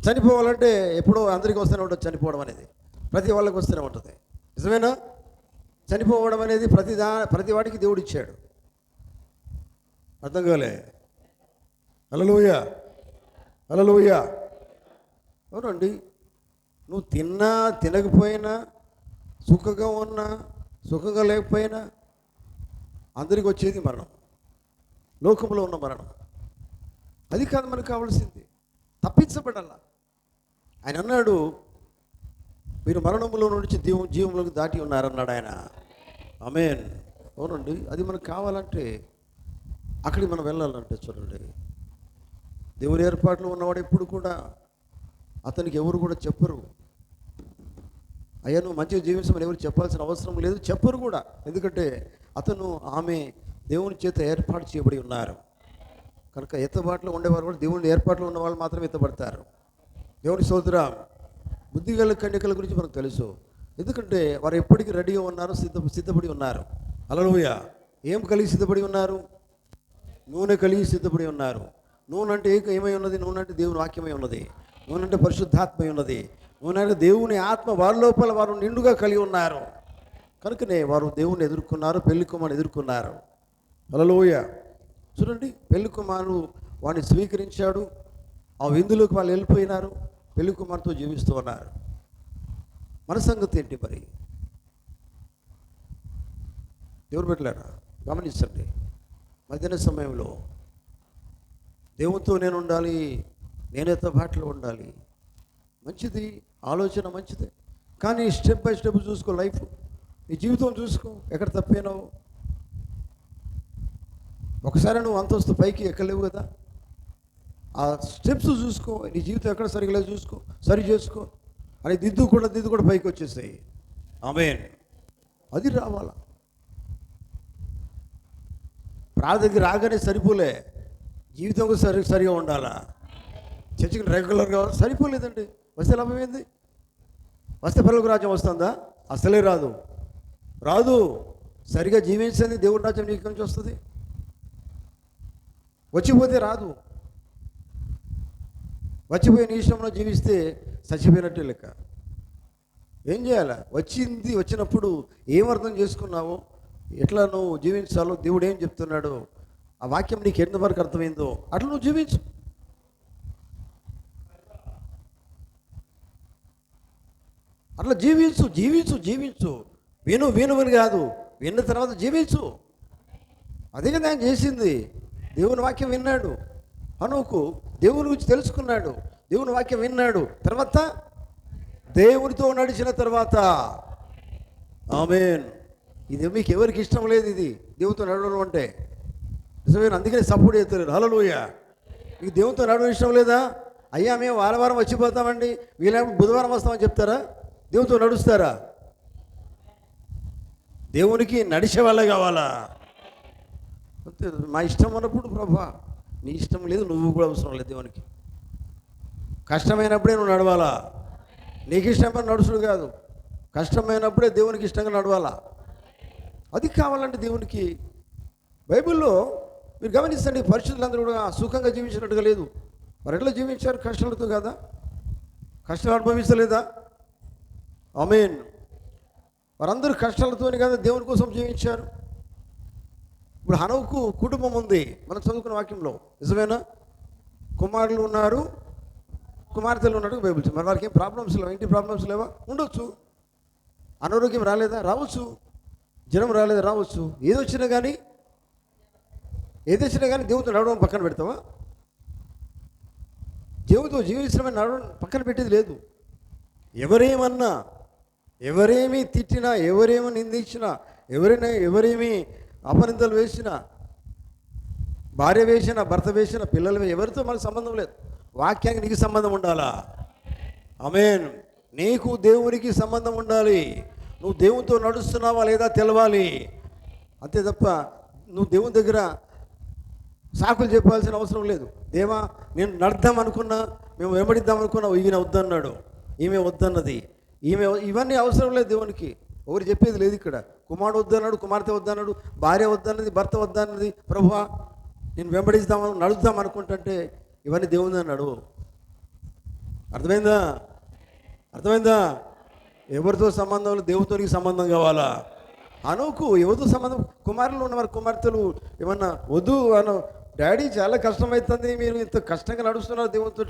చనిపోవాలంటే ఎప్పుడో అందరికీ వస్తూనే ఉంటుంది. చనిపోవడం అనేది ప్రతి వాళ్ళకి వస్తూనే ఉంటుంది. నిజమేనా? చనిపోవడం అనేది ప్రతి వాడికి దేవుడు ఇచ్చాడు. అర్థం కాలే? హల్లెలూయా, హల్లెలూయా. అవునండి. నువ్వు తినకపోయినా, సుఖంగా ఉన్నా, సుఖంగా లేకపోయినా అందరికి వచ్చేది మరణం, లోకంలో ఉన్న మరణం. అది కాదు మనకు కావాల్సింది, తప్పించబడాల. ఆయన అన్నాడు, మీరు మరణంలో నుంచి జీవంలోకి దాటి ఉన్నారన్నాడు ఆయన. ఆమేన్. అవునండి. అది మనకు కావాలంటే అక్కడికి మనం వెళ్ళాలంటే చూడండి, దేవుని ఏర్పాట్లో ఉన్నవాడు ఎప్పుడు కూడా అతనికి ఎవరు కూడా చెప్పరు, అయ్యా నువ్వు మంచిగా జీవించమని ఎవరు చెప్పాల్సిన అవసరం లేదు, చెప్పరు కూడా. ఎందుకంటే అతను ఆమె దేవుని చేత ఏర్పాటు చేయబడి ఉన్నారు కనుక. ఎత్తబాటులో ఉండేవారు కూడా దేవుని ఏర్పాట్లో ఉన్న వాళ్ళు మాత్రమే ఎత్తబడతారు. దేవుని స్తోత్రం. బుద్ధిగల కన్యకల గురించి మనకు తెలుసు. ఎందుకంటే వారు ఎప్పటికీ రెడీగా ఉన్నారు, సిద్ధపడి ఉన్నారు. హల్లెలూయా. ఏం కలిగి సిద్ధపడి ఉన్నారు? నూనె కలిగి సిద్ధపడి ఉన్నారు. నూనె అంటే ఏమై ఉన్నది? నూనె అంటే దేవుని వాక్యమై ఉన్నది. నూనె అంటే పరిశుద్ధాత్మై ఉన్నది. నూనె అంటే దేవుని ఆత్మ వారి లోపల వారు నిండుగా కలిగి ఉన్నారు కనుకనే వారు దేవుని ఎదుర్కొన్నారు, పెళ్లి కుమారుని ఎదుర్కొన్నారు. హల్లెలూయా. చూడండి, పెళ్లి కుమారుడు వాడిని స్వీకరించాడు. ఆ విందులోకి వాళ్ళు వెళ్ళిపోయినారు, పెళ్లి కుమారుతో జీవిస్తూ ఉన్నారు. మన సంగతి ఏంటి మరి? ఎవరు పెట్టలేరా? గమనించండి. మధ్యాహ్న సమయంలో దేవునితో నేను ఉండాలి, నేనేతో బాటలో ఉండాలి, మంచిది, ఆలోచన మంచిదే. కానీ స్టెప్ బై స్టెప్ చూసుకో, లైఫ్ నీ జీవితం చూసుకో, ఎక్కడ తప్పేనావు. ఒకసారి నువ్వు అంతస్తు పైకి ఎక్కలేవు కదా, ఆ స్టెప్స్ చూసుకో. నీ జీవితం ఎక్కడ సరిగా లేదు చూసుకో, సరి చేసుకో. అని దిద్దు కూడా పైకి వచ్చేసాయి. ఆమేన్. అది రావాలా. ప్రార్థనకి రాగానే సరిపోలే, జీవితం సరిగా ఉండాలా. చర్చికి రెగ్యులర్గా సరిపోలేదండి. వస్తే లాభం ఏంది? వస్తే పరలోక రాజ్యం వస్తుందా? అసలే రాదు. సరిగా జీవించండి, దేవుడి రాజ్యం నీకు నుంచి వస్తుంది. వచ్చిపోతే రాదు. వచ్చిపోయి నీ ఇష్టంలో జీవిస్తే చచ్చిపోయినట్టే లెక్క. ఏం చేయాలి? వచ్చినప్పుడు ఏం అర్థం చేసుకున్నావో, ఎట్లా నువ్వు జీవించాలో, దేవుడు ఏం చెప్తున్నాడో, ఆ వాక్యం నీకు ఎంతవరకు అర్థమైందో అట్లా నువ్వు జీవించు. అట్లా జీవించు. విను కాదు, విన్న తర్వాత జీవించు. అదే కదా ఆయన చేసింది. దేవుని వాక్యం విన్నాడు హనోకు, దేవుని గురించి తెలుసుకున్నాడు, దేవుని వాక్యం విన్నాడు, తర్వాత దేవునితో నడిచిన తర్వాత. ఆమేన్. ఇది మీకు ఎవరికి ఇష్టం లేదు, ఇది దేవునితో నడవడం అంటే. నిజమైన, అందుకనే సపోర్ట్ చేస్తారు. హల్లెలూయా. మీకు దేవునితో నడవడం ఇష్టం లేదా? అయ్యా మేము వారం వచ్చిపోతామండి, వీళ్ళేమో బుధవారం వస్తామని చెప్తారా? దేవునితో నడుస్తారా? దేవునికి నడిచే వాళ్ళే కావాలా. మా ఇష్టం అన్నప్పుడు ప్రభా నీ ఇష్టం లేదు, నువ్వు కూడా అవసరం లేదు. దేవునికి కష్టమైనప్పుడే నువ్వు నడవాలా. నీకు ఇష్టమైన నడుచుడు కాదు, కష్టమైనప్పుడే దేవునికి ఇష్టంగా నడవాలా. అది కావాలంటే దేవునికి. బైబిల్లో మీరు గమనించండి, పరిశుద్ధులందరూ కూడా సుఖంగా జీవించినట్టుగా లేదు. మరి ఎట్లా జీవించారు? కష్టాలతో కదా, కష్టాలు అనుభవించలేదా? ఆమేన్. వారందరూ కష్టాలతోనే కదా దేవుని కోసం జీవించారు. ఇప్పుడు హనోకు కుటుంబం ఉంది, మనం చదువుకున్న వాక్యంలో, నిజమేనా? కుమారులు ఉన్నారు, కుమార్తెలు ఉన్నట్టు బైబిల్. మరి వారికి ఏం ప్రాబ్లమ్స్ లేవా? ఇంటి ప్రాబ్లమ్స్ లేవా? ఉండొచ్చు. అనారోగ్యం రాలేదా? రావచ్చు. జ్వరం రాలేదా? రావచ్చు. ఏదొచ్చినా కానీ దేవుడితో నడవడం పక్కన పెడతావా? దేవుడితో జీవించడమే నడవడం పక్కన పెట్టేది లేదు. ఎవరేమన్నా, ఎవరేమీ తిట్టినా, ఎవరేమో నిందించినా, ఎవరేమీ అపనిందలు వేసినా, భార్య వేసినా, భర్త వేసినా, పిల్లలు ఎవరితో మనకు సంబంధం లేదు. వాక్యానికి నీకు సంబంధం ఉండాలా? ఆమేన్. నీకు దేవునికి సంబంధం ఉండాలి. నువ్వు దేవునితో నడుస్తున్నావా లేదా తెలవాలి. అంతే తప్ప నువ్వు దేవుని దగ్గర సాకులు చెప్పాల్సిన అవసరం లేదు. దేవా, నేను నడదాం అనుకున్నా, మేము వెంబడిద్దాం అనుకున్నా, ఈయన వద్దన్నాడు, ఈమె వద్దన్నది, ఇవన్నీ అవసరం లేదు దేవునికి. ఎవరు చెప్పేది లేదు ఇక్కడ. కుమారుడు వద్దన్నాడు, కుమార్తె వద్దన్నాడు, భార్య వద్దన్నది, భర్త వద్దన్నది. ప్రభువా, నేను వెంబడిద్దాం నడుద్దాం అనుకుంటుంటే ఇవన్నీ దేవుని అన్నాడు. అర్థమైందా? ఎవరితో సంబంధం లేదు, దేవునితోనికి సంబంధం కావాలా. అనుకు ఎవరితో సంబంధం? కుమారులు ఉన్నవారు, కుమార్తెలు ఏమన్నా వద్దు అను, డాడీ చాలా కష్టమవుతుంది, మీరు ఇంత కష్టంగా నడుస్తున్నారు దేవునితో,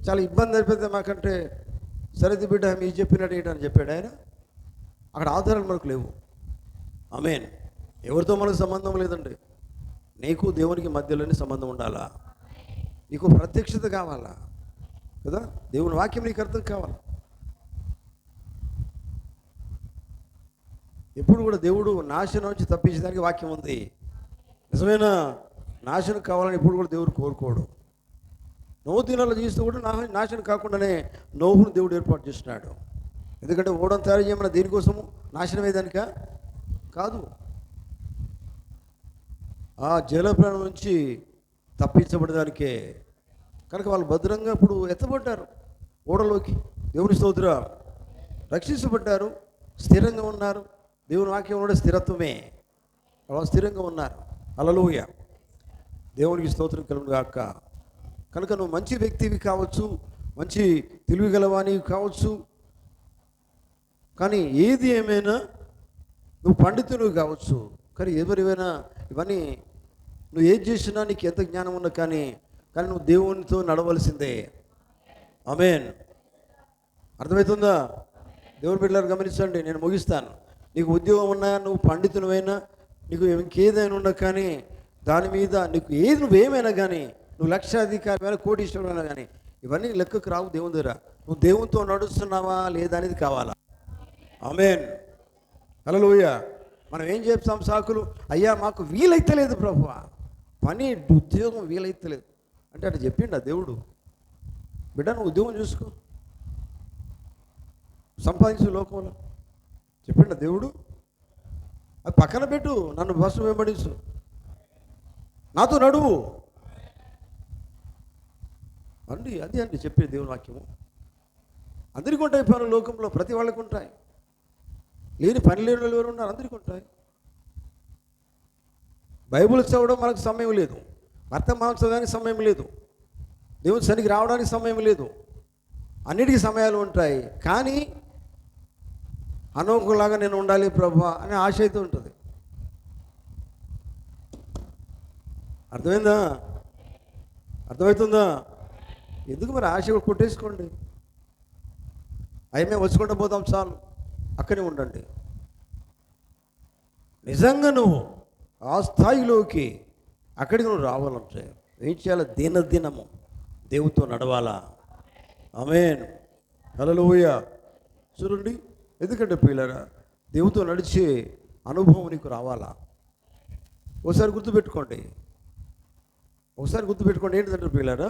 చాలా ఇబ్బంది అయిపోతుంది మాకంటే. సరే బిడ్డ, మీరు చెప్పినట్టు ఏంటని చెప్పాడు ఆయన. అక్కడ ఆధారాలు మనకు లేవు. ఆమేన్. ఎవరితో మనకు సంబంధం లేదండి. నీకు దేవునికి మధ్యలోనే సంబంధం ఉండాలా. నీకు ప్రత్యక్షత కావాలా కదా, దేవుని వాక్యం నీకు అర్థం కావాలి. ఎప్పుడు కూడా దేవుడు నాశనం నుంచి తప్పించడానికి వాక్యం ఉంది. నిజమైన నాశనం కావాలని ఎప్పుడు కూడా దేవుడు కోరుకోడు. నోహు దినాల్లో జీవిస్తూ కూడా నాశనం కాకుండానే నోహును దేవుడు ఏర్పాటు చేస్తున్నాడు. ఎందుకంటే ఓడను తయారు చేయమన్న దేనికోసము? నాశనం అయ్యేదానిక కాదు, ఆ జలప్రాణం నుంచి తప్పించబడడానికే. కనుక వాళ్ళు భద్రంగా ఇప్పుడు ఎత్తబడ్డారు ఓడలోకి. దేవుని స్తోత్రం. రక్షించబడ్డారు, స్థిరంగా ఉన్నారు. దేవుని వాక్యం కూడా స్థిరత్వమే. వాళ్ళు స్థిరంగా ఉన్నారు. హల్లెలూయా. దేవునికి స్తోత్రం కలుగును గాక. కనుక నువ్వు మంచి వ్యక్తివి కావచ్చు, మంచి తెలివి గలవానివి కావచ్చు, కానీ ఏది ఏమైనా నువ్వు పండితునివి కావచ్చు, కానీ ఎవరివైనా ఇవన్నీ నువ్వు ఏది చేసినా, నీకు ఎంత జ్ఞానం ఉన్నా కానీ నువ్వు దేవునితో నడవలసిందే. ఆమేన్. అర్థమవుతుందా? దేవుని బిడ్డలారా గమనించండి, నేను ముగిస్తాను. నీకు ఉద్యోగం ఉన్నా, నువ్వు పండితునివైనా, నీకు ఇంకేదైనా ఉన్నా కానీ దాని మీద నీకు ఏది నువ్వేమైనా కానీ, నువ్వు లక్షాధికారమైనా, కోటీశ్వరుడైనా కానీ, ఇవన్నీ లెక్కకు రావు దేవుని దగ్గర. నువ్వు దేవునితో నడుస్తున్నావా లేదా అనేది కావాలా. ఆమేన్. హల్లెలూయా. మనం ఏం చెప్తాం సాకులు? అయ్యా మాకు వీలైతలేదు ప్రభువా, పని ఉద్యోగం వీలైతలేదు అంటే అటు చెప్పిండా దేవుడు? బిడ్డ, నువ్వు ఉద్యోగం చూసుకో, సంపాదించు లోకంలో చెప్పిండా దేవుడు? అది పక్కన పెట్టు, నన్ను బస్సు వెంబడించు, నాతో నడువు అండి. అది అండి చెప్పే దేవుని వాక్యము. అందరికీ ఉంటాయి పనులు లోకంలో, ప్రతి వాళ్ళకు ఉంటాయి. లేని పని లేని వాళ్ళు ఎవరు ఉన్నారు? అందరికీ ఉంటాయి. బైబిల్ చదవడం మనకు సమయం లేదు, వర్తమానం చదవడానికి సమయం లేదు, దేవుని సన్నిధికి రావడానికి సమయం లేదు. అన్నిటికీ సమయాలు ఉంటాయి. కానీ హనోకులాగా నేను ఉండాలి ప్రభువా అనే ఆశ అయితే ఉంటుంది. అర్థమవుతుందా? ఎందుకు మరి ఆశ కొట్టేసుకోండి, అవి మేము వచ్చుకుంటూ పోతాం చాలు, అక్కడే ఉండండి. నిజంగా నువ్వు ఆ స్థాయిలోకి అక్కడికి నువ్వు రావాలంటే ఏం చేయాలి? దినదినము దేవునితో నడవాలా. ఆమేన్. హల్లెలూయా. చూడండి, ఎందుకంటే పిల్లరా, దేవునితో నడిచే అనుభవం నీకు రావాలా. ఒకసారి గుర్తుపెట్టుకోండి ఏంటంటే పిల్లరా,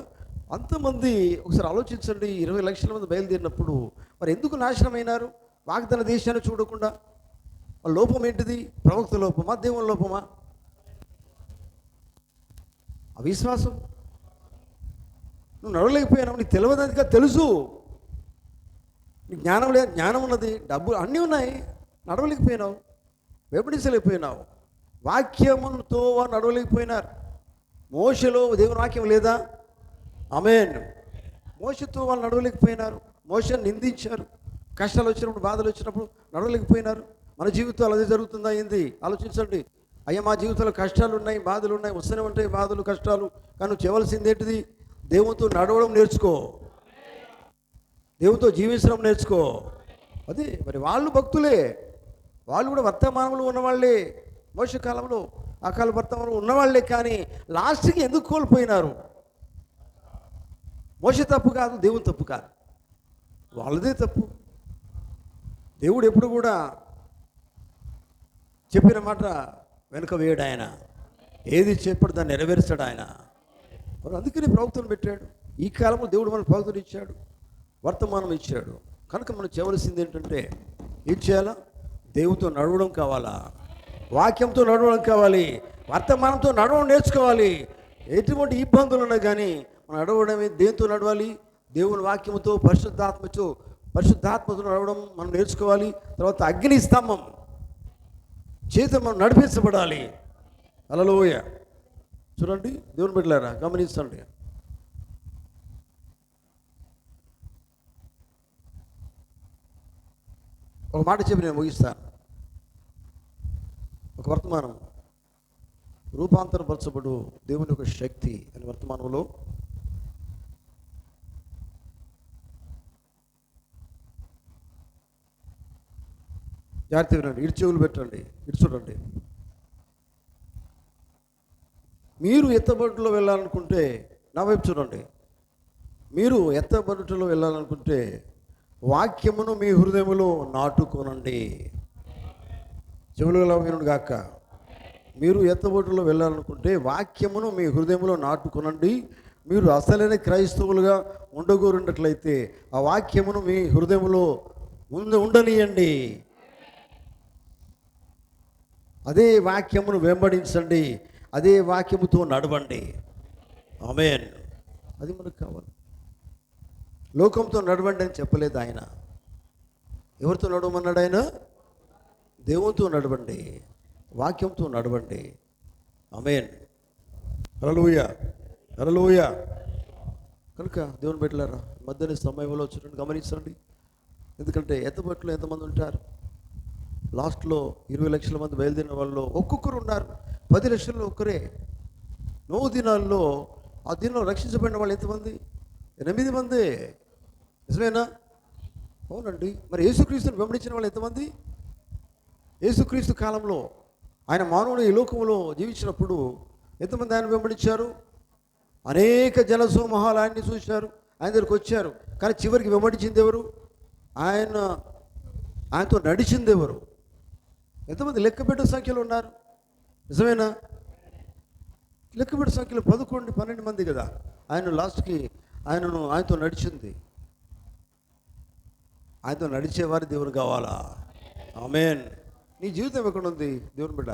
అంతమంది ఒకసారి ఆలోచించండి. 20 లక్షల మంది బయలుదేరినప్పుడు మరి ఎందుకు నాశనం అయినారు? వాగ్దాన దేశాన్ని చూడకుండా. వాళ్ళ లోపం ఏంటిది? ప్రవక్త లోపమా, దేవుని లోపమా? అవిశ్వాసం. నువ్వు నడవలేకపోయినావు, నీకు తెలియదంతా తెలుసు, జ్ఞానం లేదు, జ్ఞానం ఉన్నది, డబ్బు అన్నీ ఉన్నాయి, నడవలేకపోయినావు, వెంబడించలేకపోయినావు. వాక్యముతో వారు నడవలేకపోయినారు. మోషలో దేవుని వాక్యం లేదా? ఆమేన్. మోషతో వాళ్ళు నడవలేకపోయినారు. మోషని నిందించారు. కష్టాలు వచ్చినప్పుడు, బాధలు వచ్చినప్పుడు నడవలేకపోయినారు. మన జీవితాలు అదే జరుగుతుందా ఏంది? ఆలోచించండి. అయ్యా, మా జీవితంలో కష్టాలు ఉన్నాయి, బాధలు ఉన్నాయి, వస్తూనే ఉంటాయి బాధలు, కష్టాలు. కానీ నువ్వు చేయవలసింది ఏంటిది? దేవునితో నడవడం నేర్చుకో, దేవునితో జీవించడం నేర్చుకో. అది మరి వాళ్ళు భక్తులే, వాళ్ళు కూడా వర్తమానంలో ఉన్నవాళ్ళే. మోష కాలంలో, ఆ కాల వర్తమానంలో ఉన్నవాళ్లే. కానీ లాస్ట్కి ఎందుకు కోల్పోయినారు? మోష తప్పు కాదు, దేవుని తప్పు కాదు, వాళ్ళదే తప్పు. దేవుడు ఎప్పుడు కూడా చెప్పిన మాట వెనుక వేయడు ఆయన. ఏది చెప్పాడు దాన్ని నెరవేర్చాడు ఆయన. మరి అందుకని ప్రవక్తను పెట్టాడు. ఈ కాలంలో దేవుడు మనకు ప్రవక్తను ఇచ్చాడు, వర్తమానం ఇచ్చాడు. కనుక మనం చేయవలసింది ఏంటంటే, ఏం చేయాలా? దేవునితో నడవడం కావాలా, వాక్యంతో నడవడం కావాలి, వర్తమానంతో నడవడం నేర్చుకోవాలి. ఎటువంటి ఇబ్బందులు ఉన్నా కానీ మనం నడవడమే. దేంతో నడవాలి? దేవుని వాక్యముతో, పరిశుద్ధాత్మతో నడవడం మనం నేర్చుకోవాలి. తర్వాత అగ్ని స్తంభం చేత మనం నడిపించబడాలి. హల్లెలూయా. చూడండి దేవుని బిడ్డలారా, గమనించండి. ఒక మాట చెప్పి నేను ముగిస్తాను. ఒక వర్తమానం, రూపాంతరపరచబడు దేవుని యొక్క శక్తి అనే వర్తమానంలో జాగ్రత్త వినండి, ఇటు చెవులు పెట్టండి, ఇటు చూడండి. మీరు ఎత్తబడులో వెళ్ళాలనుకుంటే, నా వైపు చూడండి. మీరు ఎత్తబడుటలో వెళ్ళాలనుకుంటే వాక్యమును మీ హృదయములో నాటుకోనండి. చెవులు వినండి గాక. మీరు ఎత్తబడులో వెళ్ళాలనుకుంటే వాక్యమును మీ హృదయంలో నాటుకొనండి. మీరు అసలైన క్రైస్తవులుగా ఉండగోరున్నట్లయితే ఆ వాక్యమును మీ హృదయంలో ఉండనియండి. అదే వాక్యమును వెంబడించండి, అదే వాక్యముతో నడవండి. ఆమేన్. అది మనకు కావాలి. లోకంతో నడవండి అని చెప్పలేదు ఆయన. ఎవరితో నడవమన్నాడు ఆయన? దేవునితో నడవండి, వాక్యంతో నడవండి. ఆమేన్. హల్లెలూయా, హల్లెలూయా. కనుక దేవుని బిడ్డలారా, మధ్యాహ్న సమయంలో చూడండి, గమనించండి. ఎందుకంటే ఎత్తబట్లో ఎంతమంది ఉంటారు? లాస్ట్లో 20 లక్షల మంది బయలుదేరిన వాళ్ళు ఒక్కొక్కరు ఉన్నారు. 10 లక్షల్లో ఒక్కరే. 9 దినాల్లో ఆ దినంలో రక్షించబడిన వాళ్ళు ఎంతమంది? 8 మంది. నిజమేనా? అవునండి. మరి యేసుక్రీస్తుని వెంబడించిన వాళ్ళు ఎంతమంది? యేసుక్రీస్తు కాలంలో ఆయన మానవుడు ఈ లోకంలో జీవించినప్పుడు ఎంతమంది ఆయన వెంబడించారు? అనేక జనసమూహాలు ఆయన్ని చూశారు, ఆయన దగ్గరికి వచ్చారు. కానీ చివరికి వెంబడించింది ఎవరు? ఆయనతో నడిచింది ఎవరు? ఎంతమంది? లెక్కపెట్టే సంఖ్యలో ఉన్నారు. నిజమేనా? లెక్కపెట్టే సంఖ్యలో 11, 12 మంది కదా. ఆయన లాస్ట్కి ఆయనతో నడిచింది. ఆయనతో నడిచేవారు దేవుడు కావాలా? ఆమేన్. నీ జీవితం ఎక్కడుంది దేవుని బిడ్డ?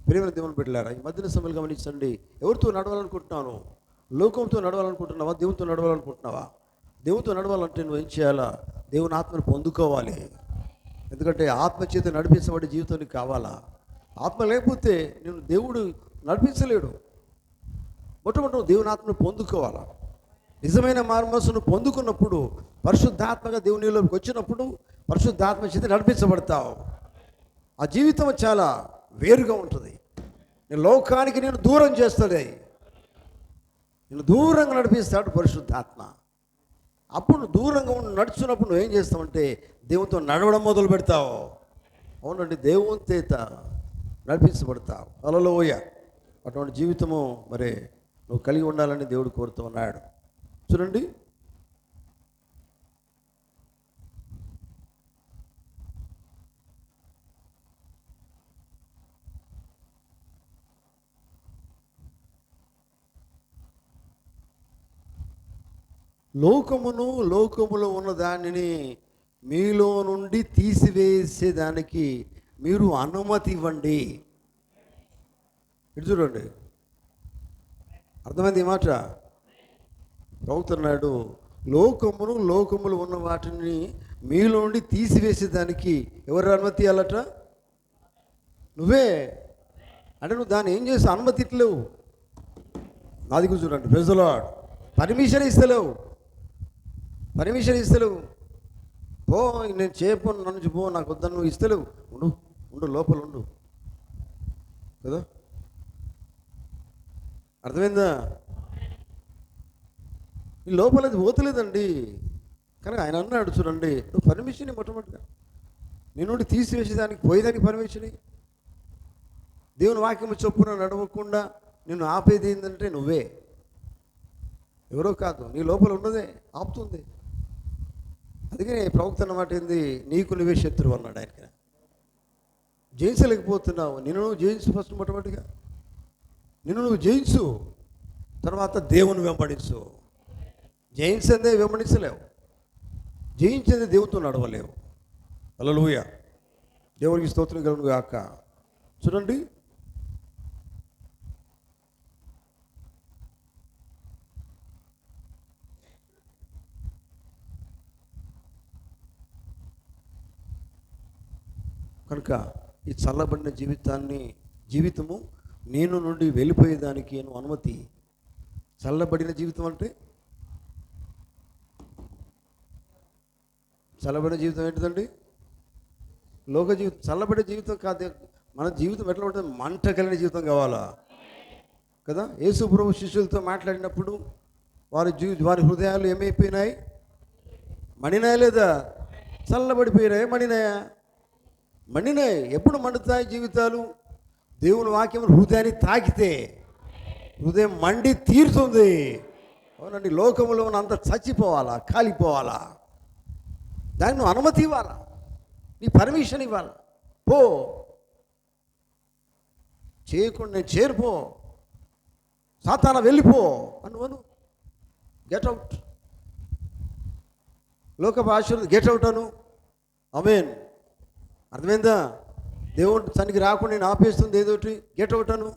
ప్రియమైన దేవుని బిడ్డలారా, ఈ మధ్యన సమయాలు గమనించండి. ఎవరితో నడవాలనుకుంటున్నాను? లోకంతో నడవాలనుకుంటున్నావా? దేవునితో నడవాలనుకుంటున్నావా? దేవునితో నడవాలంటే నువ్వు ఏం చేయాలా? దేవుని ఆత్మను పొందుకోవాలి. ఎందుకంటే ఆత్మ చేత నడిపించబడే జీవితం నీకు కావాలా? ఆత్మ లేకపోతే నేను దేవుడు నడిపించలేడు. మొట్టమొదటి దేవుని ఆత్మను పొందుకోవాలా. నిజమైన మారుమనసును పొందుకున్నప్పుడు, పరిశుద్ధాత్మగా దేవునిలోకి వచ్చినప్పుడు పరిశుద్ధాత్మ చేత నడిపించబడతావు. ఆ జీవితం చాలా వేరుగా ఉంటుంది. నేను లోకానికి నేను దూరం చేస్తాడే, నేను దూరంగా నడిపిస్తాడు పరిశుద్ధాత్మ. అప్పుడు దూరంగా నడుచున్నప్పుడు నువ్వు ఏం చేస్తావంటే దేవునితో నడవడం మొదలు పెడతావు. అవునండి, దేవుని చేత నడిపించబడతావు. హల్లెలూయా. అటువంటి జీవితము మరి నువ్వు కలిగి ఉండాలని దేవుడు కోరుతూ ఉన్నాడు. చూడండి, లోకములో ఉన్న దానిని మీలో నుండి తీసివేసేదానికి మీరు అనుమతి ఇవ్వండి. ఇటు చూడండి, అర్థమైంది ఈ మాట? ప్రవక్త అన్నాడు, లోకములో ఉన్న వాటిని మీలో నుండి తీసివేసేదానికి ఎవరు అనుమతి ఇవ్వాలట? నువ్వే. అంటే నువ్వు దాన్ని ఏం చేసి అనుమతి ఇట్లేవు. నాది చూడండి, ప్రైజ్ ది లార్డ్. పర్మిషన్ ఇస్తలేవు. పో, నేను చేయపో, నన్ను పో, నాకు వద్దని నువ్వు ఇస్తలేవు. ఉండు లోపల ఉండు కదా. అర్థమైందా? ఈ లోపల అది పోతలేదండి. కానీ ఆయన అన్నాడు చూడండి, నువ్వు పర్మిషన్ మొట్టమొదటిగా నీ నుండి తీసివేసేదానికి పోయేదానికి పర్మిషన్. దేవుని వాక్యము చొప్పున నడవకుండా నిన్ను ఆపేది ఏంటంటే నువ్వే, ఎవరో కాదు, నీ లోపల ఉన్నదే ఆపుతుంది. అందుకే ప్రవక్త అన్నమాట ఏంది, నీకు నువ్వే శత్రువు అన్నాడు ఆయనకి. జయించలేకపోతున్నావు, నిన్ను నువ్వు జయించు. ఫస్ట్ మొట్టమొదటిగా నిన్ను నువ్వు జయించు, తర్వాత దేవుని వెంబడించు. జయించిందే వెంబడించలేవు, జయించేది దేవునితో నడవలేవు. హల్లెలూయా, దేవునికి స్తోత్రం కలుగును గాక. చూడండి, కనుక ఈ చల్లబడిన జీవితము నేను నుండి వెళ్ళిపోయేదానికి నువ్వు అనుమతి. చల్లబడిన జీవితం అంటే, చల్లబడిన జీవితం ఏంటిదండి? లోక జీవితం. చల్లబడే జీవితం కాదు. మన జీవితం ఎట్లా ఉంటుంది? మంట కలిగిన జీవితం కావాలా కదా. యేసు ప్రభు శిష్యులతో మాట్లాడినప్పుడు వారి హృదయాలు ఏమైపోయినాయి? మణినాయా లేదా? చల్లబడిపోయినాయి, మండినాయి. ఎప్పుడు మండుతాయి జీవితాలు? దేవుని వాక్యం హృదయాన్ని తాకితే హృదయం మండి తీరుతుంది. అవునండి, లోకంలో అంత చచ్చిపోవాలా, కాలిపోవాలా? దానికి నువ్వు అనుమతి ఇవ్వాలా, నీ పర్మిషన్ ఇవ్వాలి. పో, చేయకుండా నేను చేరిపో, సాతానా వెళ్ళిపో అను. Get out. లోక భాష గెట్ అవుట్ అను. ఆమేన్. అర్థమైందా? దేవుడు తనకి రాకుండా నేను ఆపేస్తుంది ఏదోటి. గెట్ అవుట్ అను.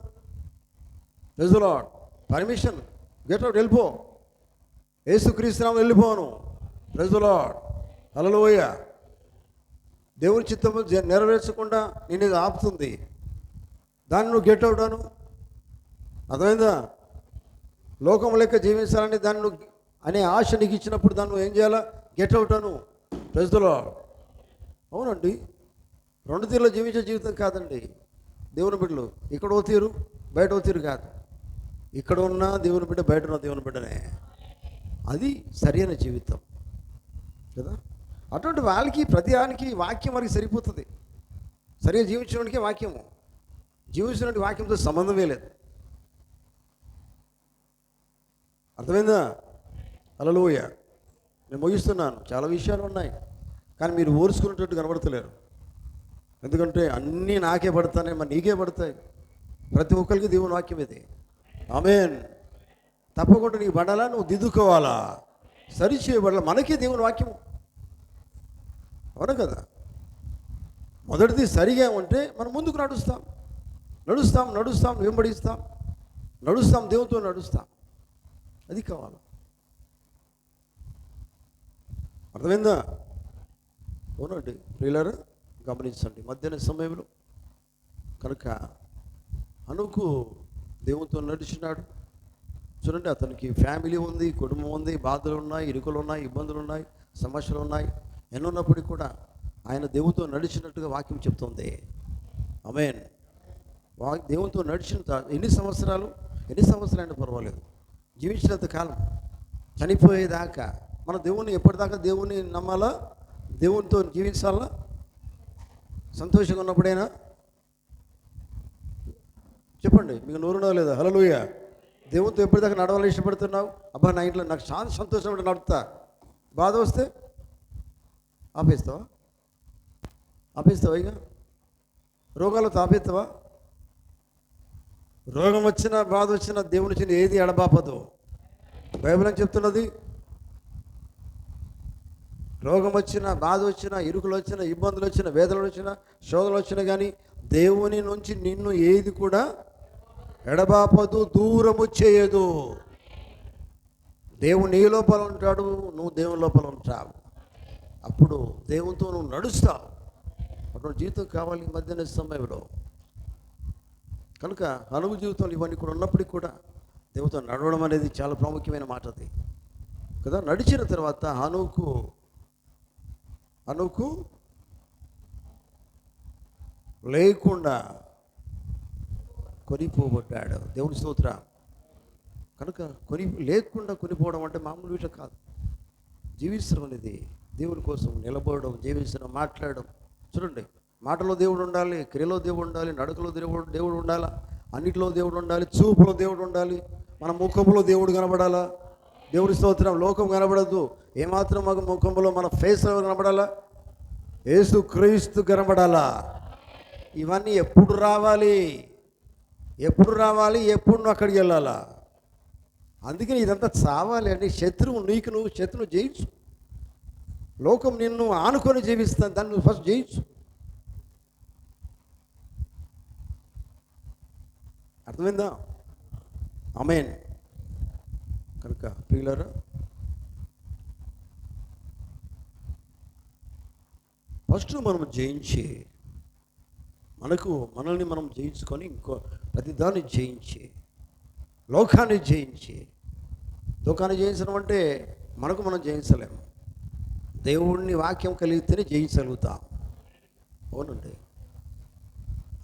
Praise the Lord. Permission, get out, వెళ్ళిపో. యేసుక్రీస్తు నామములో వెళ్ళిపోను. Praise the Lord. హల్లెలూయా. దేవుని చిత్తము నెరవేర్చకుండా నేను ఇది ఆపుతుంది, దాన్ని నువ్వు గెట్ అవుట్ అను. అర్థమైందా? లోకం లెక్క జీవించాలని దాన్ని నువ్వు అనే ఆశ నీకు ఇచ్చినప్పుడు దాన్ని నువ్వు ఏం చేయాలా? గెట్ అవుట్ అను. Praise the Lord. అవునండి, రెండు తీరులో జీవించే జీవితం కాదండి దేవుని బిడ్డలు. ఇక్కడ ఓ తీరు, బయట ఓ తీరు కాదు. ఇక్కడ ఉన్న దేవుని బిడ్డ, బయట ఉన్న దేవుని బిడ్డనే. అది సరైన జీవితం కదా. అటువంటి వాళ్ళకి ప్రతిదానికి వాక్యం వారికి సరిపోతుంది. సరిగా జీవించడానికి వాక్యము, జీవించడానికి వాక్యంతో సంబంధమే లేదు. అర్థమైందా? హల్లెలూయా. నేను ముగిస్తున్నాను. చాలా విషయాలు ఉన్నాయి, కానీ మీరు ఓర్చుకున్నట్టు కనబడతలేరు. ఎందుకంటే అన్నీ నాకే పడతానే, మరి నీకే పడతాయి. ప్రతి ఒక్కరికి దేవుని వాక్యం ఇది. ఆమేన్. తప్పకుండా నీకు పడాలా, నువ్వు దిద్దుకోవాలా, సరి చేయబడాలా. మనకే దేవుని వాక్యము, అవును కదా. మొదటిది సరిగా ఉంటే మనం ముందుకు నడుస్తాం, వెంబడిస్తాం, దేవునితో నడుస్తాం. అది కావాలి. అర్థమైందా? అవునండి ప్రియులారా, గమనించండి. మధ్యాహ్న సమయంలో కనుక హనోకు దేవునితో నడిచినాడు. చూడండి, అతనికి ఫ్యామిలీ ఉంది, కుటుంబం ఉంది, బాధలు ఉన్నాయి, ఇరుకులు ఉన్నాయి, ఇబ్బందులు ఉన్నాయి, సమస్యలు ఉన్నాయి. ఎన్నున్నప్పటికీ కూడా ఆయన దేవునితో నడిచినట్టుగా వాక్యం చెప్తుంది. ఆమేన్. దేవునితో నడిచిన ఎన్ని సంవత్సరాలు అయినా పర్వాలేదు, జీవించినంత కాలం, చనిపోయేదాకా మన దేవుని ఎప్పటిదాకా దేవుని నమ్మాలా, దేవునితో జీవించాలా. సంతోషంగా ఉన్నప్పుడైనా చెప్పండి, మీకు నోరునో లేదా? హల్లెలూయా. దేవునితో ఎప్పటిదాకా నడవాలని ఇష్టపడుతున్నావు? అబ్బా, నా ఇంట్లో నాకు చాలా సంతోషం ఉంటే నడుపుతా. బాధ వస్తే ఆపేస్తావా? ఇక రోగాలతో ఆపేస్తావా? రోగం వచ్చినా, బాధ వచ్చినా దేవుని చిన్న ఏది ఎడబాపదు. బైబిల్ అని చెప్తున్నది. రోగం వచ్చినా, బాధ వచ్చినా, ఇరుకులు వచ్చినా, ఇబ్బందులు వచ్చినా, వేదనలు వచ్చినా, శోధనలు వచ్చినా కానీ దేవుని నుంచి నిన్ను ఏది కూడా ఎడబాపదు, దూరము చేయదు. దేవుడు నీ లోపల ఉంటాడు, నువ్వు దేవుని లోపల ఉంటావు. అప్పుడు దేవునితో నువ్వు నడుస్తావు. అటువంటి జీవితం కావాలి ఈ మధ్యాహ్న సమయంలో. కనుక హనుగు జీవితంలో ఇవన్నీ కూడా ఉన్నప్పటికీ కూడా దేవునితో నడవడం అనేది చాలా ప్రాముఖ్యమైన మాట అది కదా. నడిచిన తర్వాత హనుకు లేకుండా కొనిపోబడ్డాడు. దేవుని స్తోత్రం. కనుక లేకుండా కొనిపోవడం అంటే మామూలు విషయం కాదు. జీవించడం అనేది దేవుని కోసం నిలబడడం, జీవించడం, మాట్లాడడం. చూడండి, మాటలో దేవుడు ఉండాలి, క్రియలో దేవుడు ఉండాలి, నడకలో దేవుడు ఉండాలా, అన్నిటిలో దేవుడు ఉండాలి, చూపులో దేవుడు ఉండాలి, మన ముఖంలో దేవుడు కనబడాలా. దేవుడి స్తోత్రం. లోకం కనబడద్దు. ఏమాత్రం మన ముఖంలో మన ఫేస్లో కనబడాలా, యేసు క్రీస్తు కనబడాలా. ఇవన్నీ ఎప్పుడు రావాలి, ఎప్పుడు నువ్వు అక్కడికి వెళ్ళాలా. అందుకని ఇదంతా చావాలి అంటే నువ్వు శత్రువు జయించు. లోకం నిన్ను ఆనుకొని జీవిస్తాను, దాన్ని నువ్వు ఫస్ట్ జయించు. అర్థమైందా? ఆమేన్. కనుక ప్రియులారా, ఫస్ట్ మనం జయించి మనల్ని మనం జయించుకొని ఇంకో ప్రతిదాన్ని జయించి లోకాన్ని జయించడం అంటే మనం జయించలేము. దేవుడిని వాక్యం కలిగితేనే జయించగలుగుతాం. అవునండి,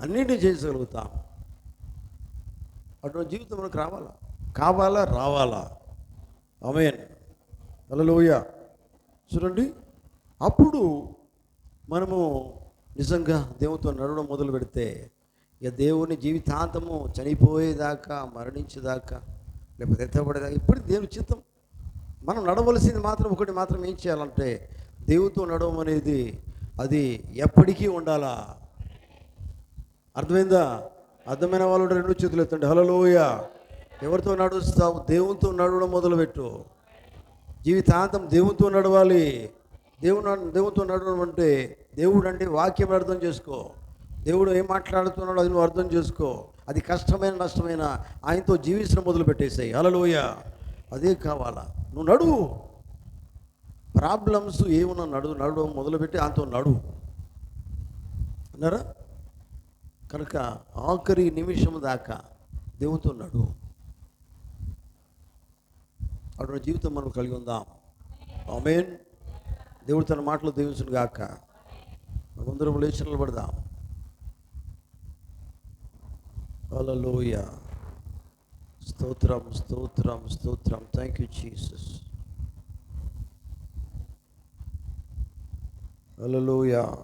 అన్నింటినీ జయించగలుగుతాం. అటువంటి జీవితం మనకు రావాలా. ఆమేన్. హల్లెలూయా. చూడండి, అప్పుడు మనము నిజంగా దేవునితో నడవడం మొదలు పెడితే ఇక దేవుని జీవితాంతము చనిపోయేదాకా, మరణించేదాకా, లేకపోతే ఎత్తబడేదాకా ఇప్పుడు దేవుని చిత్తం. మనం నడవలసింది ఒకటి మాత్రం ఏం చేయాలంటే దేవునితో నడవం అనేది అది ఎప్పటికీ ఉండాలా. అర్థమైందా? అర్థమైన వాళ్ళు రెండు చేతులు ఎత్తండి. హల్లెలూయా. ఎవరితో నడుస్తావు? దేవునితో నడవడం మొదలుపెట్టు. జీవితాంతం దేవునితో నడవాలి. దేవునితో నడవడం అంటే దేవుడు అంటే వాక్యం అర్థం చేసుకో. దేవుడు ఏం మాట్లాడుతున్నాడో అది నువ్వు అర్థం చేసుకో. అది కష్టమైన నష్టమైన ఆయనతో జీవించడం మొదలు పెట్టేసాయి. హల్లెలూయా. అదే కావాలా. నువ్వు నడువు. ప్రాబ్లమ్స్ ఏమన్నా నడవడం మొదలుపెట్టి ఆయనతో నడువు అన్నారా. కనుక ఆఖరి నిమిషం దాకా దేవునితో నడువు. అటువంటి జీవితం మనం కలిగి ఉందాం. ఆమేన్. దేవుడు తన మాటలు దీవించును గాక. మనమందరం లేచి నిలబడదాం. హల్లెలూయా. స్తోత్రం. Thank you Jesus. హల్లెలూయా.